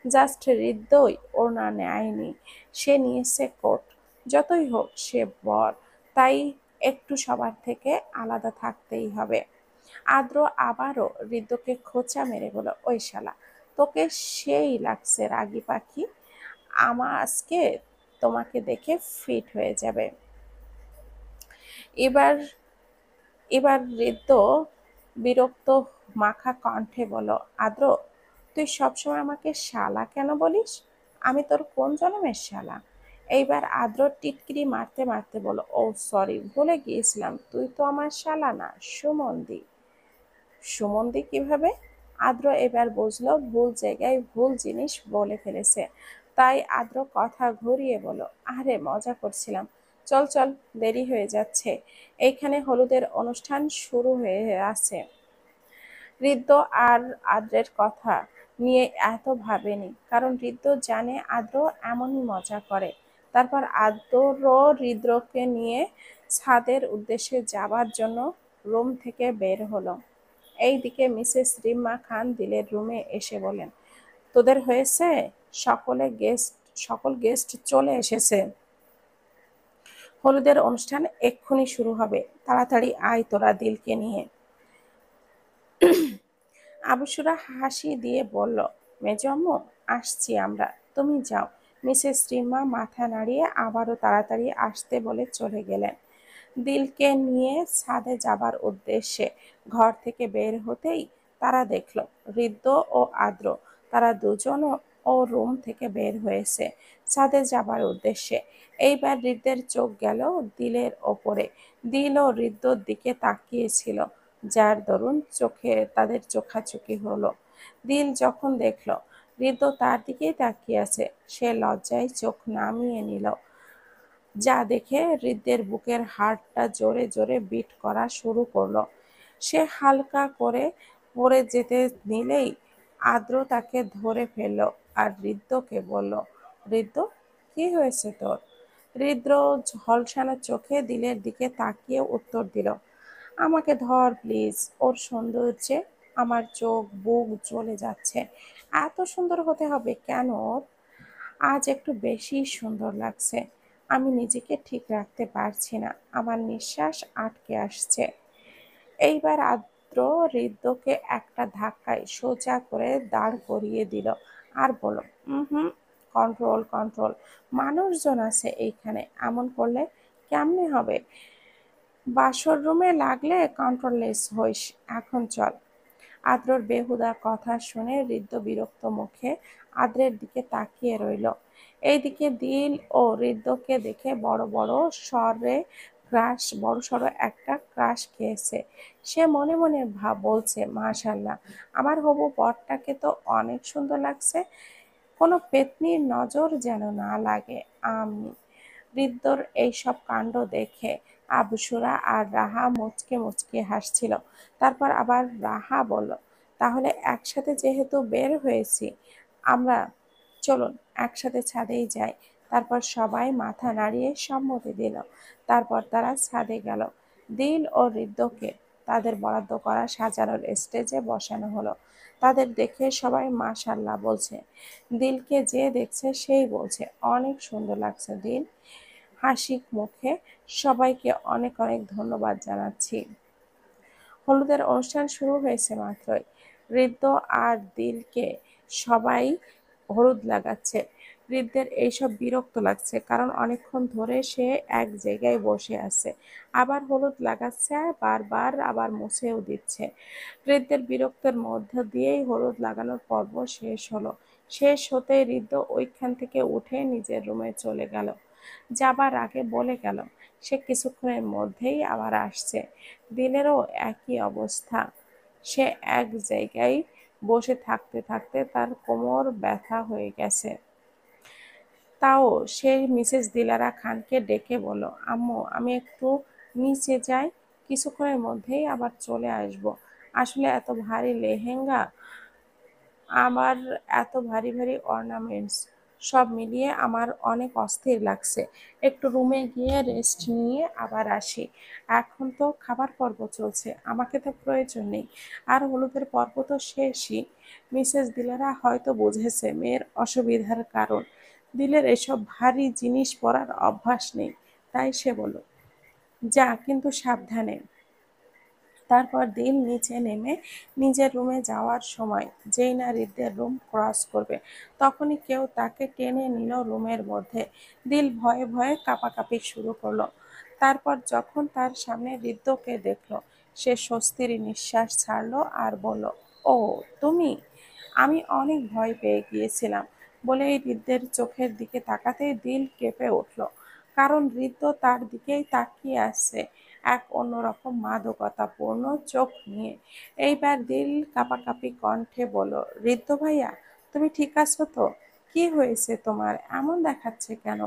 জাস্ট হৃদয় ওড়না নেয়নি, সে নিয়েছে কোট। যতই হোক সে বর, তাই একটু সবার থেকে আলাদা থাকতেই হবে। আদ্র আবারও হৃদয়কে খোঁচা মেরে বলল, ওই শালা, তোকে সেই লাগছে রাগী পাখি, আজকে তোমাকে দেখে ফিট হয়ে যাবে। এবার এবার হৃদয় বিরক্ত মাখা কণ্ঠে বলল, আদ্র, তুই সবসময় আমাকে শালা কেন বলিস? আমি তোর কোন জন্মের শালা? এইবার আদ্র টিটকিরি মারতে মারতে বলল, ও সরি, ভুলে গিয়েছিলাম, তুই তো আমার শালা না, সুমন্দি। সুমন্দি কিভাবে? আদ্র এবার বুঝলো ভুল জায়গায় ভুল জিনিস বলে ফেলেছে। তাই আদ্র কথা ঘুরিয়ে বলল, আরে মজা করছিলাম, চল চল, দেরি হয়ে যাচ্ছে, এইখানে হলুদের অনুষ্ঠান শুরু হয়ে আছে। হৃদ্য আর আদ্রের কথা নিয়ে এত ভাবেনি, কারণ হৃদ্য জানে আদ্র এমনই মজা করে। তারপর আদ্র হৃদ্যকে নিয়ে ছাদের উদ্দেশ্যে যাবার জন্য রুম থেকে বের হলো। এইদিকে মিসেস রিম্মা খান দিলের রুমে এসে বলেন, তোদের হয়েছে? সকল গেস্ট চলে এসেছে, হলুদের অনুষ্ঠান এক্ষুনি শুরু হবে, তাড়াতাড়ি আয় তোরা দিলকে নিয়ে। আবুসুরা হাসি দিয়ে বলল, মেজম্মু, আসছি আমরা, তুমি যাও। মিসেস রিম্মা মাথা নাড়িয়ে আবারও তাড়াতাড়ি আসতে বলে চলে গেলেন। দিলকে নিয়ে ছাদে যাবার উদ্দেশ্যে ঘর থেকে বের হতেই তারা দেখল হৃদ্য ও আদ্র, তারা দুজনও ও রুম থেকে বের হয়েছে ছাদে যাবার উদ্দেশ্যে। এইবার হৃদ্যের চোখ গেল দিলের ওপরে। দিল ও হৃদ্যর দিকে তাকিয়েছিল, যার দরুন তাদের চোখাচোখি হলো। দিল যখন দেখল হৃদ্য তার দিকেই তাকিয়ে আছে, সে লজ্জায় চোখ নামিয়ে নিল, যা দেখে হৃদ্যের বুকের হাড়টা জোরে জোরে বিট করা শুরু করলো। সে হালকা করে পড়ে যেতে নিলেই আদ্র তাকে ধরে ফেলল আর হৃদ্যকে বলল, হৃদ্য, কি হয়েছে তোর? হৃদ্য ঝলসানো চোখে দিলের দিকে তাকিয়ে উত্তর দিল, আমাকে ধর প্লিজ, ওর সৌন্দর্যে আমার চোখ বুক জ্বলে যাচ্ছে। এত সুন্দর হতে হবে কেন ওর? আজ একটু বেশি সুন্দর লাগছে, আমি নিজেকে ঠিক রাখতে পারছি না, আমার নিঃশ্বাস আটকে আসছে। এইবার আদ্র হৃদ্যকে একটা ধাক্কায় সোজা করে দাঁড় করিয়ে দিল আর বলল, হুম, কন্ট্রোল কন্ট্রোল, মানুষজন আছে এইখানে, এমন করলে কেমনে হবে? বাসর রুমে লাগলে কন্ট্রোললেস হইস, এখন চল। আদ্রর বেহুদা কথা শুনে হৃদ্য বিরক্ত মুখে আদ্রের দিকে তাকিয়ে রইল। এইদিকে দিল ও হৃদ্যকে দেখে বড় সড় একটা ক্রাশ খেয়েছে। সে মনে মনে বলছে, মাশাআল্লাহ, আমার হবু বরটাকে তো অনেক সুন্দর লাগছে, কোনো পেত্নীর নজর যেন না লাগে। আমি হৃদ্যর এইসব কাণ্ড দেখে আবসুরা আর রাহা মুচকে মুচকে হাসছিল। তারপর আবার রাহা বলল, তাহলে একসাথে যেহেতু বের হয়েছি আমরা, চলুন একসাথে ছাদেই যাই। তারপর সবাই মাথা নাড়িয়ে সম্মতি দিল। তারপর তারা ছাদে গেল। দিল ও হৃদ্যকে তাদের বরাদ্দ করা সাজানোর স্টেজে বসানো হলো। তাদের দেখে সবাই মাশাআল্লাহ বলছে। দিলকে যে দেখছে সেই বলছে, অনেক সুন্দর লাগছে দিল। হাসি মুখে সবাইকে অনেক অনেক ধন্যবাদ জানাচ্ছি। হলুদের অনুষ্ঠান শুরু হয়েছে মাত্রই। হৃদ্য আর দিলকে সবাই হলুদ লাগাচ্ছে। হৃদ্যের এইসব বিরক্ত লাগছে, কারণ অনেকক্ষণ ধরে সে এক জায়গায় বসে আছে, আবার হলুদ লাগাচ্ছে বারবার, আবার মুছেও দিচ্ছে। হৃদ্যের বিরক্তের মধ্য দিয়েই হলুদ লাগানোর পর্ব শেষ হলো। শেষ হতেই হৃদ্য ওইখান থেকে উঠে নিজের রুমে চলে গেল। যাবার আগে বলে গেল সে কিছুক্ষণের মধ্যেই আবার আসছে। দিলেরও একই অবস্থা, সে এক জায়গায় বসে থাকতে থাকতে তার কোমর ব্যথা হয়ে গেছে। তাও সে মিসেস দিলারা খানকে ডেকে বলল, আম্মু, আমি একটু নিচে যাই, কিছুক্ষণের মধ্যেই আবার চলে আসব। আসলে এত ভারী লেহেঙ্গা, আবার এত ভারী ভারী অর্নামেন্টস, সব মিলিয়ে আমার অনেক অস্থির লাগছে। একটু রুমে গিয়ে রেস্ট নিয়ে আবার আসি। এখন তো খাবার পর্ব চলছে, আমাকে তো প্রয়োজন নেই। আর হলুদের পর্ব তো শেষই। মিসেস দিলারা হয়তো বুঝেছে মেয়ের অসুবিধার কারণ। দিলের এসব ভারী জিনিস পরার অভ্যাস নেই, তাই সে বলল, যা কিন্তু সাবধানে। তারপর দিল নিচে নেমে নিজের রুমে যাওয়ার সময় যেই না হৃদের রুম ক্রস করবে, তখনই কেউ তাকে টেনে নিল রুমের মধ্যে। দিল ভয়ে ভয়ে কাঁপাকাঁপি শুরু করলো। তারপর যখন তার সামনে হৃদ্যকে দেখলো, সে স্বস্তির নিঃশ্বাস ছাড়লো আর বলল, ও তুমি? আমি অনেক ভয় পেয়ে গিয়েছিলাম। বলেই হৃদের চোখের দিকে তাকাতেই দিল কেঁপে উঠল, কারণ হৃদ্য তার দিকেই তাকিয়ে আছে এক অন্যরকম মাদকতাপূর্ণ চোখ নিয়ে। এইবার দিল কাঁপাকাঁপি কণ্ঠে বলল, হৃদ্য ভাইয়া, তুমি ঠিক আছো তো? কি হয়েছে তোমার, এমন দেখাচ্ছে কেন?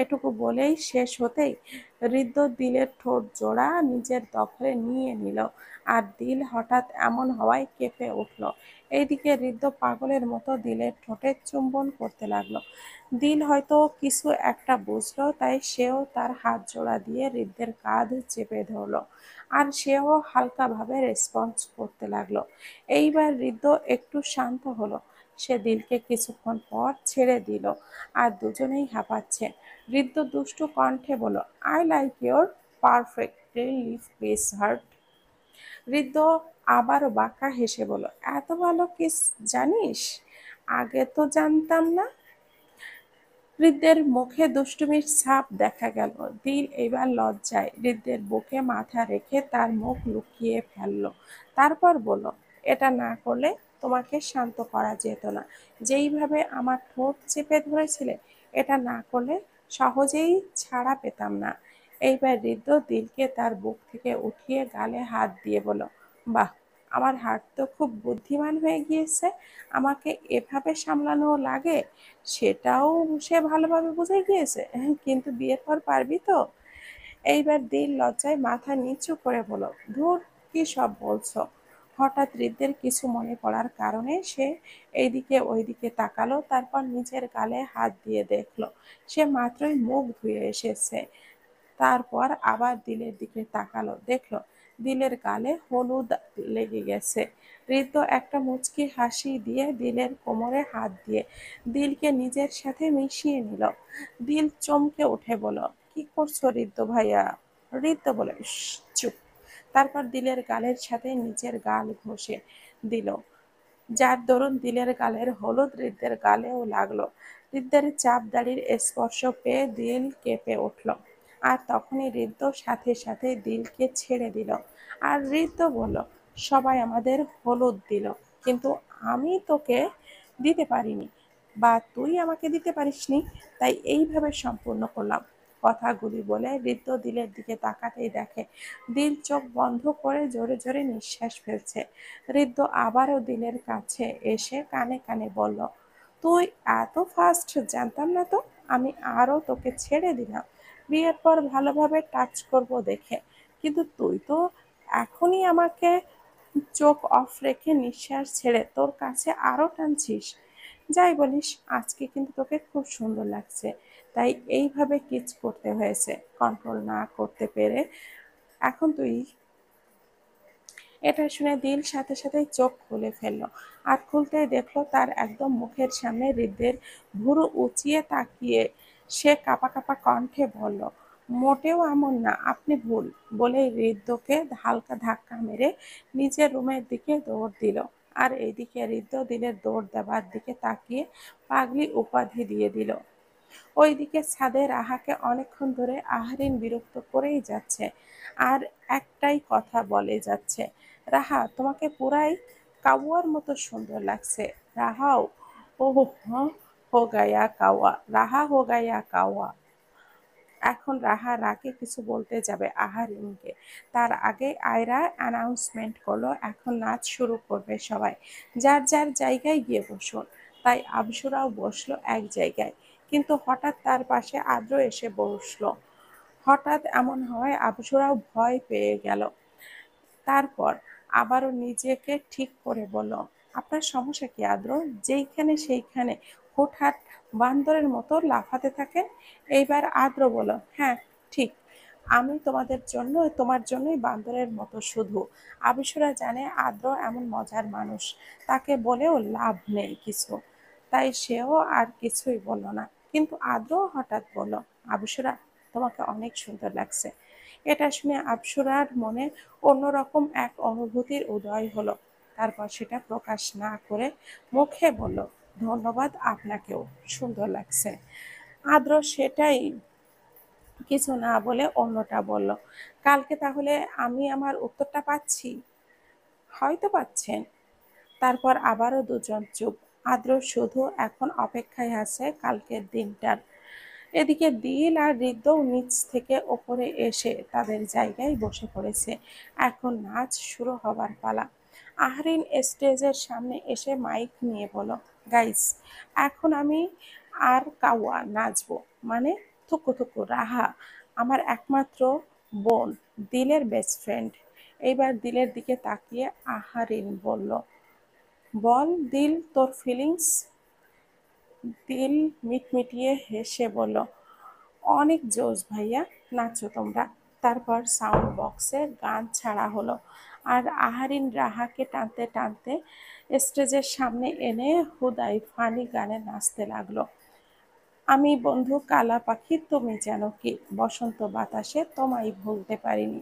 এটুকু বলেই শেষ হতেই হৃদ্য দিলের ঠোঁট জোড়া নিজের দখলে নিয়ে নিল। আর দিল হঠাৎ এমন হওয়ায় কেঁপে উঠল। এইদিকে হৃদ্য পাগলের মতো দিলের ঠোঁটে চুম্বন করতে লাগলো। দিল হয়তো কিছু একটা বুঝলো, তাই সেও তার হাত জোড়া দিয়ে হৃদের কাঁধ চেপে ধরলো। আর সেও হালকাভাবে রেসপন্স করতে লাগলো। এইবার হৃদ্য একটু শান্ত হলো। সে দিলকে কিছুক্ষণ পর ছেড়ে দিল। আর দুজনেই হাঁপাচ্ছে। হৃদ্য দুষ্টু কণ্ঠে বলল, I like your perfectly live peace heart. Hridya আবারও বাঁকা হেসে বলল, এত ভালো কিস জানিস? আগে তো জানতাম না। হৃদের মুখে দুষ্টুমির ছাপ দেখা গেল। দিল এবার লজ্জায় হৃদের বুকে মাথা রেখে তার মুখ লুকিয়ে ফেলল। তারপর বলল, এটা না করলে তোমাকে শান্ত করা যেত না। যেইভাবে আমার ঠোঁট চেপে ধরেছিলে, এটা না করলে সহজেই ছাড়া পেতাম না। এইবার হৃদ্য দিলকে তার বুক থেকে উঠিয়ে গালে হাত দিয়ে বলল, বাহ, আমার হাত তো খুব বুদ্ধিমান হয়ে গিয়েছে। আমাকে এভাবে সামলানো লাগে সেটাও সে ভালোভাবে বুঝে গিয়েছে। কিন্তু বিয়ের পর পারবি তো? এইবার দিল লজ্জায় মাথা নিচু করে বলল, ধুর, কি সব বলছো? হঠাৎ হৃদের কিছু মনে পড়ার কারণে সে এইদিকে ওইদিকে তাকালো। তারপর নিজের গালে হাত দিয়ে দেখলো সে মাত্রই মুখ ধুয়ে এসেছে। তারপর আবার দিলের দিকে তাকালো, দেখলো দিলের গালে হলুদ লেগে গেছে। হৃদ্য একটা মুচকি হাসি দিয়ে দিলের কোমরে হাত দিয়ে দিলকে নিজের সাথে মিশিয়ে নিল। দিল চমকে উঠে বলল, কি করছো হৃদ্য ভাইয়া? হৃদ্য বলে, চুপ। তারপর দিলের গালের সাথে নিচের গাল ঘষে দিল, যার দরুন দিলের গালের হলুদ হৃদের গালেও লাগলো। হৃদের চাপ দাড়ির স্পর্শ পেয়ে দিল কেঁপে উঠল। আর তখনই হৃদ্য সাথে সাথে দিলকে ছেড়ে দিল। আর হৃদ্য বলল, সবাই আমাদের হলুদ দিল, কিন্তু আমি তোকে দিতে পারিনি, বা তুই আমাকে দিতে পারিসনি, তাই এইভাবে সম্পূর্ণ করলাম। কথাগুলি বলে হৃদ্য দিলের দিকে তাকাতেই দেখে দিল চোখ বন্ধ করে জোরে জোরে নিঃশ্বাস ফেলছে। হৃদ্য আবারও দিলের কাছে এসে কানে কানে বলল, তুই এত ফাস্ট, জানতাম না তো। আমি আরও তোকে ছেড়ে দিলাম বিয়ের পর ভালোভাবে টাচ করব দেখে, কিন্তু তুই তো এখনই আমাকে চোখ অফ রেখে নিঃশ্বাস ছেড়ে তোর কাছে আরো টানছিস। যাই বলিস, আজকে কিন্তু তোকে খুব সুন্দর লাগছে, তাই এইভাবে কিস করতে হয়েছে, কন্ট্রোল না করতে পেরে। এখন তুই। এটা শুনে দিল সাথে সাথেই চোখ খুলে ফেললো। আর খুলতেই দেখলো তার একদম মুখের সামনে হৃদের। ভুরু উঁচিয়ে তাকিয়ে সে কাঁপা কাঁপা কণ্ঠে বলল, মোটেও এমন না, আপনি ভুল। বলে হৃদ্যকে হালকা ধাক্কা মেরে নিজের রুমের দিকে দৌড় দিল। আর এইদিকে হৃদ্য দিলের দৌড় দেবার দিকে তাকিয়ে পাগলি উপাধি দিয়ে দিল। ওইদিকে ছাদে রাহাকে অনেকক্ষণ ধরে আহরিন বিরক্ত করেই যাচ্ছে। আর একটাই কথা বলে যাচ্ছে, রাহা, তোমাকে পুরাই কাওয়ার মতো সুন্দর লাগছে। রাহাও, ও হ্যাঁ, হো গায়া কাওয়া, রাহা হো গায়া কাওয়া। এখন রাহা রাগে কিছু বলতে যাবে আহারিনকে, তার আগে আয়রা অ্যানাউন্সমেন্ট করলো, এখন নাচ শুরু করবে সবাই, যার যার জায়গায় গিয়ে বসুন। তাই আবসুরাও বসলো এক জায়গায়, কিন্তু হঠাৎ তার পাশে আদ্র এসে বসলো। হঠাৎ এমন হওয়ায় আবসুরাও ভয় পেয়ে গেল। তারপর আবারও নিজেকে ঠিক করে বলল, আপনার সমস্যা কি আদ্র? যেইখানে সেইখানে হুটহাট বান্দরের মতো লাফাতে থাকেন। এইবার আদ্র বলল, হ্যাঁ ঠিক, আমি তোমার জন্যই বান্দরের মতো শুধু। আবিশুরা জানে আদ্র এমন মজার মানুষ, তাকে বলেও লাভ নেই কিছু, তাই সেও আর কিছুই বলল না। কিন্তু আদ্র হঠাৎ বলল, আবিশুরা, তোমাকে অনেক সুন্দর লাগছে। এটা শুনে আবিশুরার মনে অন্যরকম এক অনুভূতির উদয় হলো। তারপর সেটা প্রকাশ না করে মুখে বলল, ধন্যবাদ, আপনাকেও সুন্দর লাগছে। আদ্র সেটাই কিছু না বলে অন্যটা বলল, কালকে তাহলে আমি আমার উত্তরটা পাচ্ছি? হয়তো পাচ্ছেন। তারপর আবারও দুজন চুপ। আদ্র শুধু এখন অপেক্ষায় আছে কালকের দিনটার। এদিকে দিল আর হৃদয় নিচ থেকে ওপরে এসে তাদের জায়গায় বসে পড়েছে। এখন নাচ শুরু হবার পালা। আহরিন স্টেজের সামনে এসে মাইক নিয়ে বলল, গাইস, এখন আমি আর কাওয়া নাচবো, মানে থুকু থুকু রাহা, আমার একমাত্র বোন, দিলের বেস্ট ফ্রেন্ড। এইবার দিলের দিকে তাকিয়ে আহারিন বলল, বল দিল, তোর ফিলিংস। দিল মিটমিটিয়ে হেসে বলল, অনেক জোশ ভাইয়া, নাচো তোমরা। তারপর সাউন্ড বক্সে গান ছাড়া হলো, আর আহারিন রাহাকে টানতে টানতে স্টেজের সামনে এনে হুদাই ফানি গানে নাচতে লাগলো। আমি বন্ধু কালা পাখি, তুমি জানো কি, বসন্ত বাতাসে তোমায় ভুলতে পারিনি।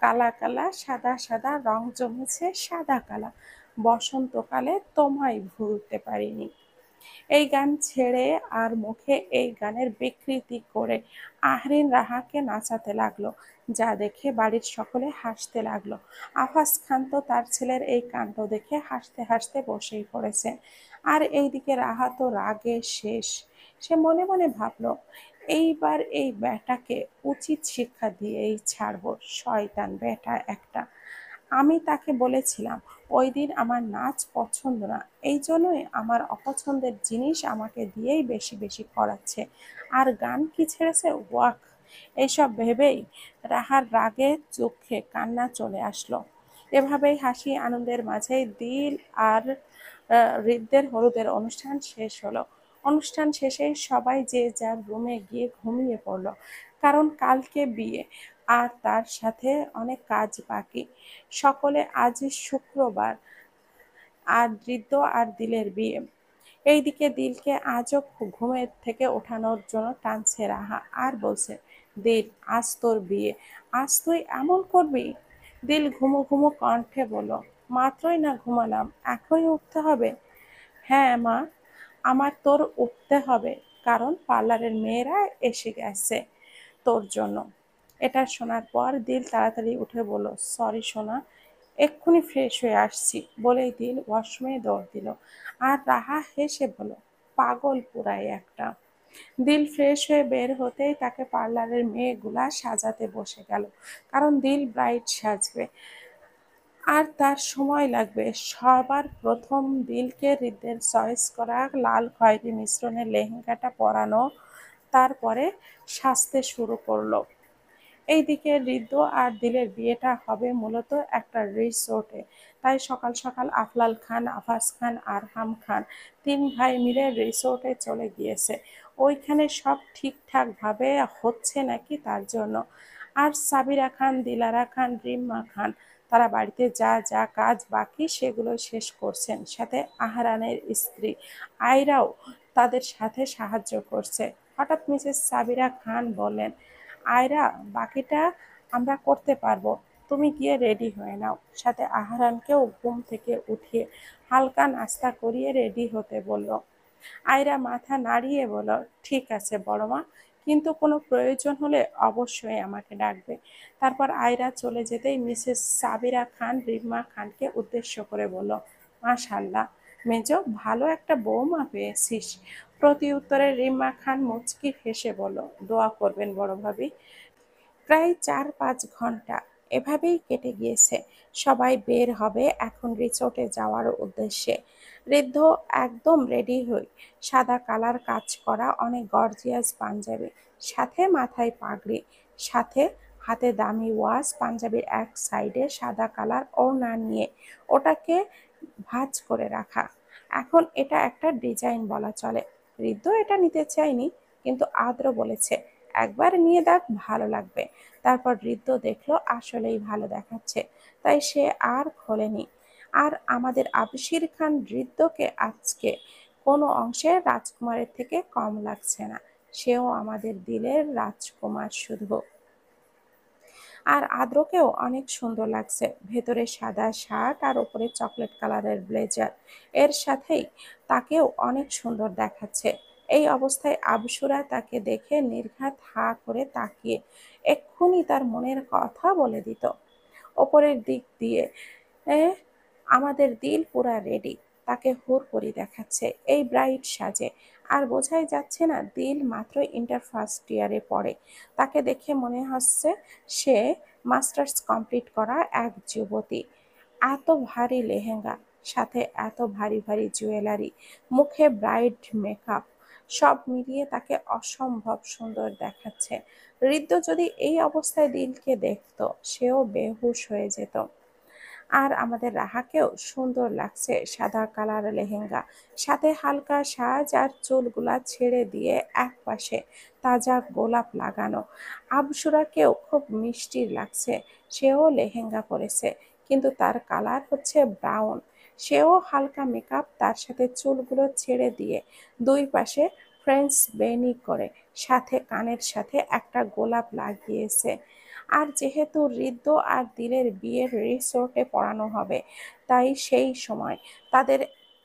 কালা কালা সাদা সাদা রং জমেছে সাদা কালা, বসন্তকালে তোমায় ভুলতে পারিনি। এই গান ছেড়ে আর মুখে এই গানের বিকৃতি করে আহরিন রাহাকে নাচাতে লাগলো, যা দেখে বাড়ির সকলে হাসতে লাগলো। আফাস খান তো তার ছেলের এই কাণ্ড দেখে হাসতে হাসতে বসেই পড়েছে। আর এইদিকে রাহা তো রাগে শেষ। সে মনে মনে ভাবলো, এইবার এই বেটাকে উচিত শিক্ষা দিয়েই ছাড়বো, শয়তান বেটা একটা। আমি তাকে বলেছিলাম ওই দিন আমার নাচ পছন্দ না, এই জন্যই আমার অপছন্দের জিনিস আমাকে দিয়েই বেশি বেশি করাচ্ছে। আর গান কি ছেড়েছে, ওয়াক! এইসব ভেবেই রাহার রাগে চোখে কান্না চলে আসলো। এভাবেই হাসি আনন্দের মাঝেই দিল আর হৃদের হলুদের অনুষ্ঠান শেষ হলো। অনুষ্ঠান শেষে সবাই যে যার রুমে গিয়ে ঘুমিয়ে পড়লো, কারণ কালকে বিয়ে আর তার সাথে অনেক কাজ বাকি। সকলে, আজ শুক্রবার আর হৃদ্য আর দিলের বিয়ে। এইদিকে দিলকে আজও ঘুমের থেকে ওঠানোর জন্য টানছে রাহা আর বলছে, দিল, আজ তোর বিয়ে, আজ তুই এমন করবি? দিল ঘুমো ঘুমো কণ্ঠে বলল, মাত্রই না ঘুমালাম, এখনই উঠতে হবে? হ্যাঁ মা, আমার তোর উঠতে হবে, কারণ পার্লারের মেয়েরা এসে গেছে তোর জন্য। এটা শোনার পর দিল তাড়াতাড়ি উঠে বলল, সরি সোনা, এক্ষুনি ফ্রেশ হয়ে আসছি, বলেই দিল ওয়াশরুমে দৌড় দিল। আর রাহা হেসে বলল, পাগল পুরাই একটা। দিল ফ্রেশ হয়ে বের হতেই তাকে পার্লারের মেয়েগুলা সাজাতে বসে গেল, কারণ দিল ব্রাইড সাজবে আর তার সময় লাগবে। সবার প্রথম দিলকে হৃদের চয়েস করা লাল খয়েরি মিশ্রণের লেহেঙ্গাটা পরানো, তারপরে সাজতে শুরু করলো। এইদিকে হৃদ্য আর দিলের বিয়েটা হবে মূলত একটা রিসোর্টে, তাই সকাল সকাল আফলাল খান, আফাস খান, আরহাম খান তিন ভাই মিলে রিসোর্টে চলে গিয়েছে ওইখানে সব ঠিকঠাক ভাবে হচ্ছে নাকি তার জন্য। আর সাবিরা খান, দিলারা খান, রিম্মা খান তারা বাড়িতে যা যা কাজ বাকি সেগুলো শেষ করছেন, সাথে আহরানের স্ত্রী আয়রাও তাদের সাথে সাহায্য করছে। হঠাৎ মিসেস সাবিরা খান বললেন, আয়রা, বাকিটা আমরা করতে পারবো, তুমি গিয়ে রেডি হয়ে নাও। সাথে আহরানকেও ঘুম থেকে উঠিয়ে হালকা নাস্তা করিয়ে রেডি হতে বলল। আয়রা মাথা নাড়িয়ে বলল, ঠিক আছে বড়মা, কিন্তু কোনো প্রয়োজন হলে অবশ্যই আমাকে ডাকবে। তারপর আয়রা চলে যেতেই মিসেস সাবিরা খান রিম্মা খানকে উদ্দেশ্য করে বলল, মাশাআল্লাহ মেজো, ভালো একটা বৌমা পেয়েছিস। প্রতি উত্তরে রিম্মা খান মুচকি হেসে বলল, দোয়া করবেন বড় ভাবি। প্রায় ৪-৫ ঘন্টা এভাবেই কেটে গিয়েছে। সবাই বের হবে এখন রিসোর্টে যাওয়ার উদ্দেশ্যে। ঋদ্ধ একদম রেডি হই, সাদা কালার কাজ করা অনেক গর্জিয়াস পাঞ্জাবি, সাথে মাথায় পাগড়ি, সাথে হাতে দামি ওয়াচ, পাঞ্জাবির এক সাইডে সাদা কালার ওড়না নিয়ে ওটাকে ভাঁজ করে রাখা। এখন এটা একটা ডিজাইন বলা চলে। ঋদ্ধ এটা নিতে চায়নি, কিন্তু আদ্র বলেছে একবার নিয়ে দেখ, ভালো লাগবে। তারপর ঋদ্ধ দেখলো আসলেই ভালো দেখাচ্ছে, তাই সে আর খোলেনি। আর আমাদের আবশির খান ঋদ্ধকে আজকে কোনো অংশে রাজকুমারের থেকে কম লাগছে না। সেও আমাদের দিলের রাজকুমার শুধু। আর আদ্রকেও অনেক সুন্দর লাগছে, ভেতরে সাদা শার্ট আর উপরে চকলেট কালারের ব্লেজার, এর সাথেই তাকেও অনেক সুন্দর দেখাচ্ছে। এই অবস্থায় আবসুরা তাকে দেখে নির্ঘাত হা করে তাকিয়ে এক্ষুনি তার মনের কথা বলে দিত। ওপরের দিক দিয়ে এ, আমাদের দিল পুরা রেডি, তাকে হুড়হুড়ি দেখাচ্ছে এই ব্রাইট সাজে। আর বোঝাই যাচ্ছে না দিল মাত্র ইন্টার ফার্স্ট ইয়ারে পড়ে। তাকে দেখে মনে হচ্ছে সে মাস্টার্স কমপ্লিট করা এক যুবতী। এত ভারী লেহেঙ্গা, সাথে এত ভারী ভারী জুয়েলারি, মুখে ব্রাইড মেকআপ, সব মিলিয়ে তাকে অসম্ভব সুন্দর দেখাচ্ছে। ঋদ্ধ যদি এই অবস্থায় দিলকে দেখতো, সেও বেহুশ হয়ে যেত। আর আমাদের রাহাকেও সুন্দর লাগছে, সাদা কালার লেহেঙ্গা, সাথে হালকা সাজ আর চুলগুলা ছেড়ে দিয়ে একপাশে তাজা গোলাপ লাগানো। আবসুরাকেও খুব মিষ্টির লাগছে, সেও লেহেঙ্গা পরেছে, কিন্তু তার কালার হচ্ছে ব্রাউন। সেও হালকা মেকআপ, তার সাথে চুলগুলো ছেড়ে দিয়ে দুই পাশে ফ্রেঞ্চ বেনি করে, সাথে কানের সাথে একটা গোলাপ লাগিয়েছে। আর যেহেতু ঋদ্ধ আর দিলের বিয়ের রিসোর্টে পড়ানো হবে, তাই সেই সময় তাদের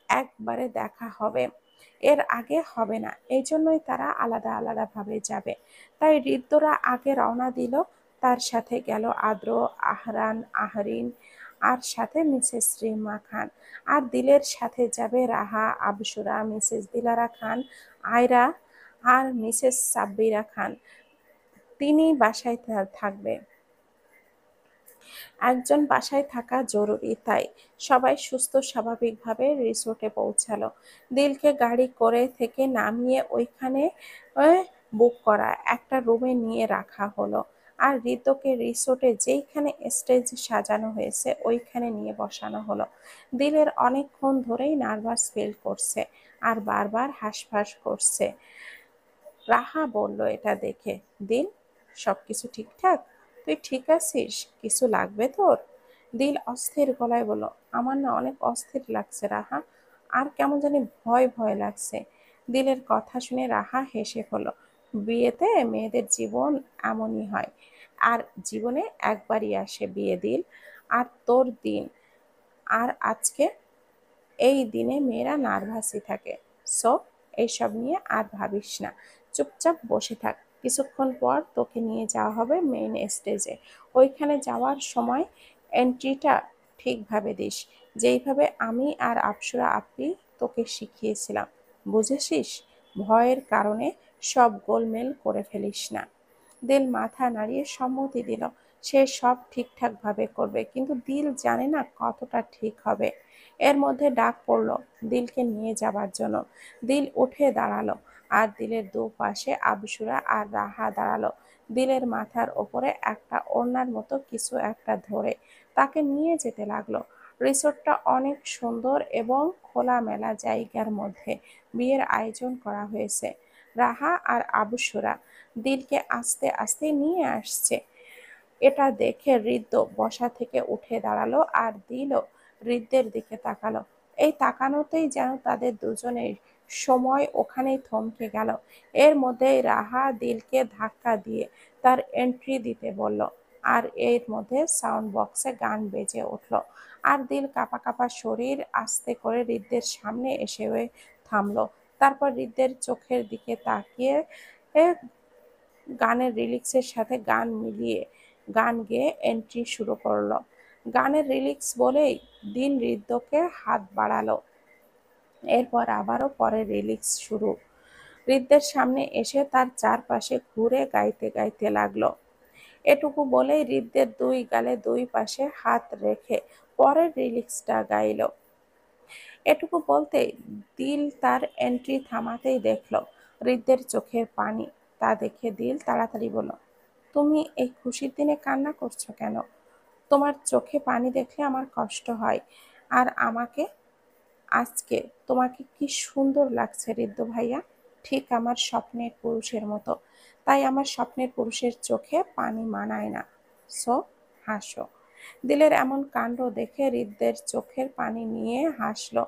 একবারে দেখা হবে, এর আগে হবে না। এই জন্যই তারা আলাদা আলাদাভাবে যাবে। তাই ঋদ্ধরা আগে রওনা দিল, তার সাথে গেল আদ্র, আহরান, আহরিন, আর সাথে মিসেস রিমা খান। আর দিলের সাথে যাবে রাহা, আবসুরা, মিসেস দিলারা খান, আয়রা আর মিসেস সাব্বিরা খান। তিনি বাসায় থাকবে। একজন বাসায় থাকা জরুরি, তাই সবাই সুস্থ স্বাভাবিকভাবে রিসোর্টে পৌঁছালো। দিলকে গাড়ি করে থেকে নামিয়ে ওইখানে বুক করা একটা রুমে নিয়ে রাখা হলো। আর ঋতুকে রিসোর্টে যেইখানে স্টেজ সাজানো হয়েছে ওইখানে নিয়ে বসানো হলো। দিলের অনেকক্ষণ ধরেই নার্ভাস ফিল করছে আর বারবার হাঁসফাঁস করছে। রাহা বলল এটা দেখে, দিল সবকিছু ঠিকঠাক? তুই ঠিক আছিস? কিছু লাগবে তোর? দিল অস্থির গলায় বলল, আমার না অনেক অস্থির লাগছে রাহা, আর কেমন জানি ভয় ভয় লাগছে। দিলের কথা শুনে রাহা হেসে হলো, বিয়েতে মেয়েদের জীবন এমনই হয়, আর জীবনে একবারই আসে বিয়ে দিল, আর তোর দিন। আর আজকে এই দিনে মেয়েরা নার্ভাসই থাকে। সো এইসব নিয়ে আর ভাবিস না, চুপচাপ বসে থাক। কিছুক্ষণ পর তোকে নিয়ে যাওয়া হবে মেইন স্টেজে। ওইখানে যাওয়ার সময় এন্ট্রিটা ঠিকভাবে দিস, যেইভাবে আমি আর আপসরা আপি তোকে শিখিয়েছিলাম, বুঝেছিস? ভয়ের কারণে সব গোলমেল করে ফেলিস না। দিল মাথা নাড়িয়ে সম্মতি দিল, সে সব ঠিকঠাকভাবে করবে, কিন্তু দিল জানে না কতটা ঠিক হবে। এর মধ্যে ডাক পড়লো দিলকে নিয়ে যাবার জন্য। দিল উঠে দাঁড়ালো, আর দিলের দুপাশে আবসুরা আর রাহা দাঁড়ালো। দিলের মাথার ওপরে একটা ওড়নার মতো কিছু একটা ধরে তাকে নিয়ে যেতে লাগলো। রিসোর্টটা অনেক সুন্দর এবং খোলামেলা জায়গার মধ্যে বিয়ের আয়োজন করা হয়েছে। রাহা আর আবসুরা দিলকে আস্তে আস্তে নিয়ে আসছে। এটা দেখে ঋদ্ধ বসা থেকে উঠে দাঁড়ালো, আর দিলও ঋদ্ধের দিকে তাকালো। এই তাকানোতেই যেন তাদের দুজনের সময় ওখানেই থমকে গেল। এর মধ্যেই রাহা দিলকে ধাক্কা দিয়ে তার এন্ট্রি দিতে বলল, আর এর মধ্যে সাউন্ড বক্সে গান বেজে উঠল। আর দিল কাঁপা কাঁপা শরীর আস্তে করে ঋদ্ধের সামনে এসে থামলো। তারপর ঋদ্ধের চোখের দিকে তাকিয়ে এ, গানের রিলিক্সের সাথে গান মিলিয়ে গান গেয়ে এন্ট্রি শুরু করলো। গানের রিলিক্স বলেই দিল ঋদ্ধকে হাত বাড়ালো। এরপর আবারও পরের রিলিক্স শুরু। ঋদ্ধের সামনে এসে তার চারপাশে ঘুরে গাইতে গাইতে লাগলো। এটুকু বলেই ঋদ্ধের দুই গালে দুই পাশে হাত রেখে পরের রিলিক্সটা গাইল। এটুকু বলতেই দিল তার এন্ট্রি থামাতেই দেখল ঋদ্ধের চোখের পানি। তা দেখে দিল তাড়াতাড়ি বলল, তুমি এই খুশির দিনে কান্না করছো কেন? তোমার চোখে পানি দেখলে আমার কষ্ট হয়। আর আমাকে আজকে তোমাকে কি সুন্দর লাগছে ঋদ্ধ ভাইয়া। ঠিক আমার স্বপ্নের পুরুষের মতো। তাই আমার স্বপ্নের পুরুষের চোখে পানি মানায় না। সো হাসো। দিলের এমন কাণ্ড দেখে হৃদ্যের চোখের পানি নিয়ে হাসলো।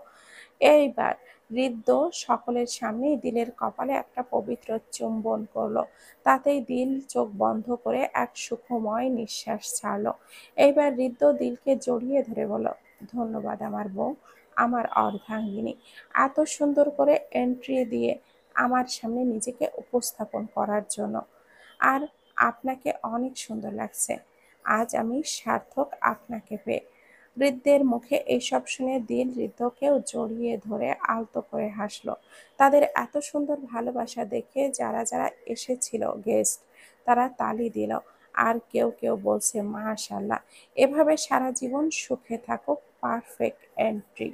এইবার হৃদ্য সকলের সামনেই দিলের কপালে একটা পবিত্র চুম্বন করলো। তাতেই দিল চোখ বন্ধ করে এক সুখময় নিঃশ্বাস ছাড়লো। এইবার হৃদ্য দিলকে জড়িয়ে ধরে বলল, ধন্যবাদ আমার বউ, আমার অর্ধাঙ্গিনী, এত সুন্দর করে এন্ট্রি দিয়ে আমার সামনে নিজেকে উপস্থাপন করার জন্য। আর আপনাকে অনেক সুন্দর লাগছে। আজ আমি সার্থক আপনাকে পেয়ে। হৃদ্যের মুখে এইসব শুনে দিল হৃদ্যকেও জড়িয়ে ধরে আলতো করে হাসলো। তাদের এত সুন্দর ভালোবাসা দেখে যারা যারা এসেছিল গেস্ট, তারা তালি দিল। আর কেউ কেউ বলছে মাশাআল্লাহ, এভাবে সারা জীবন সুখে থাকুক, পারফেক্ট এন্ট্রি।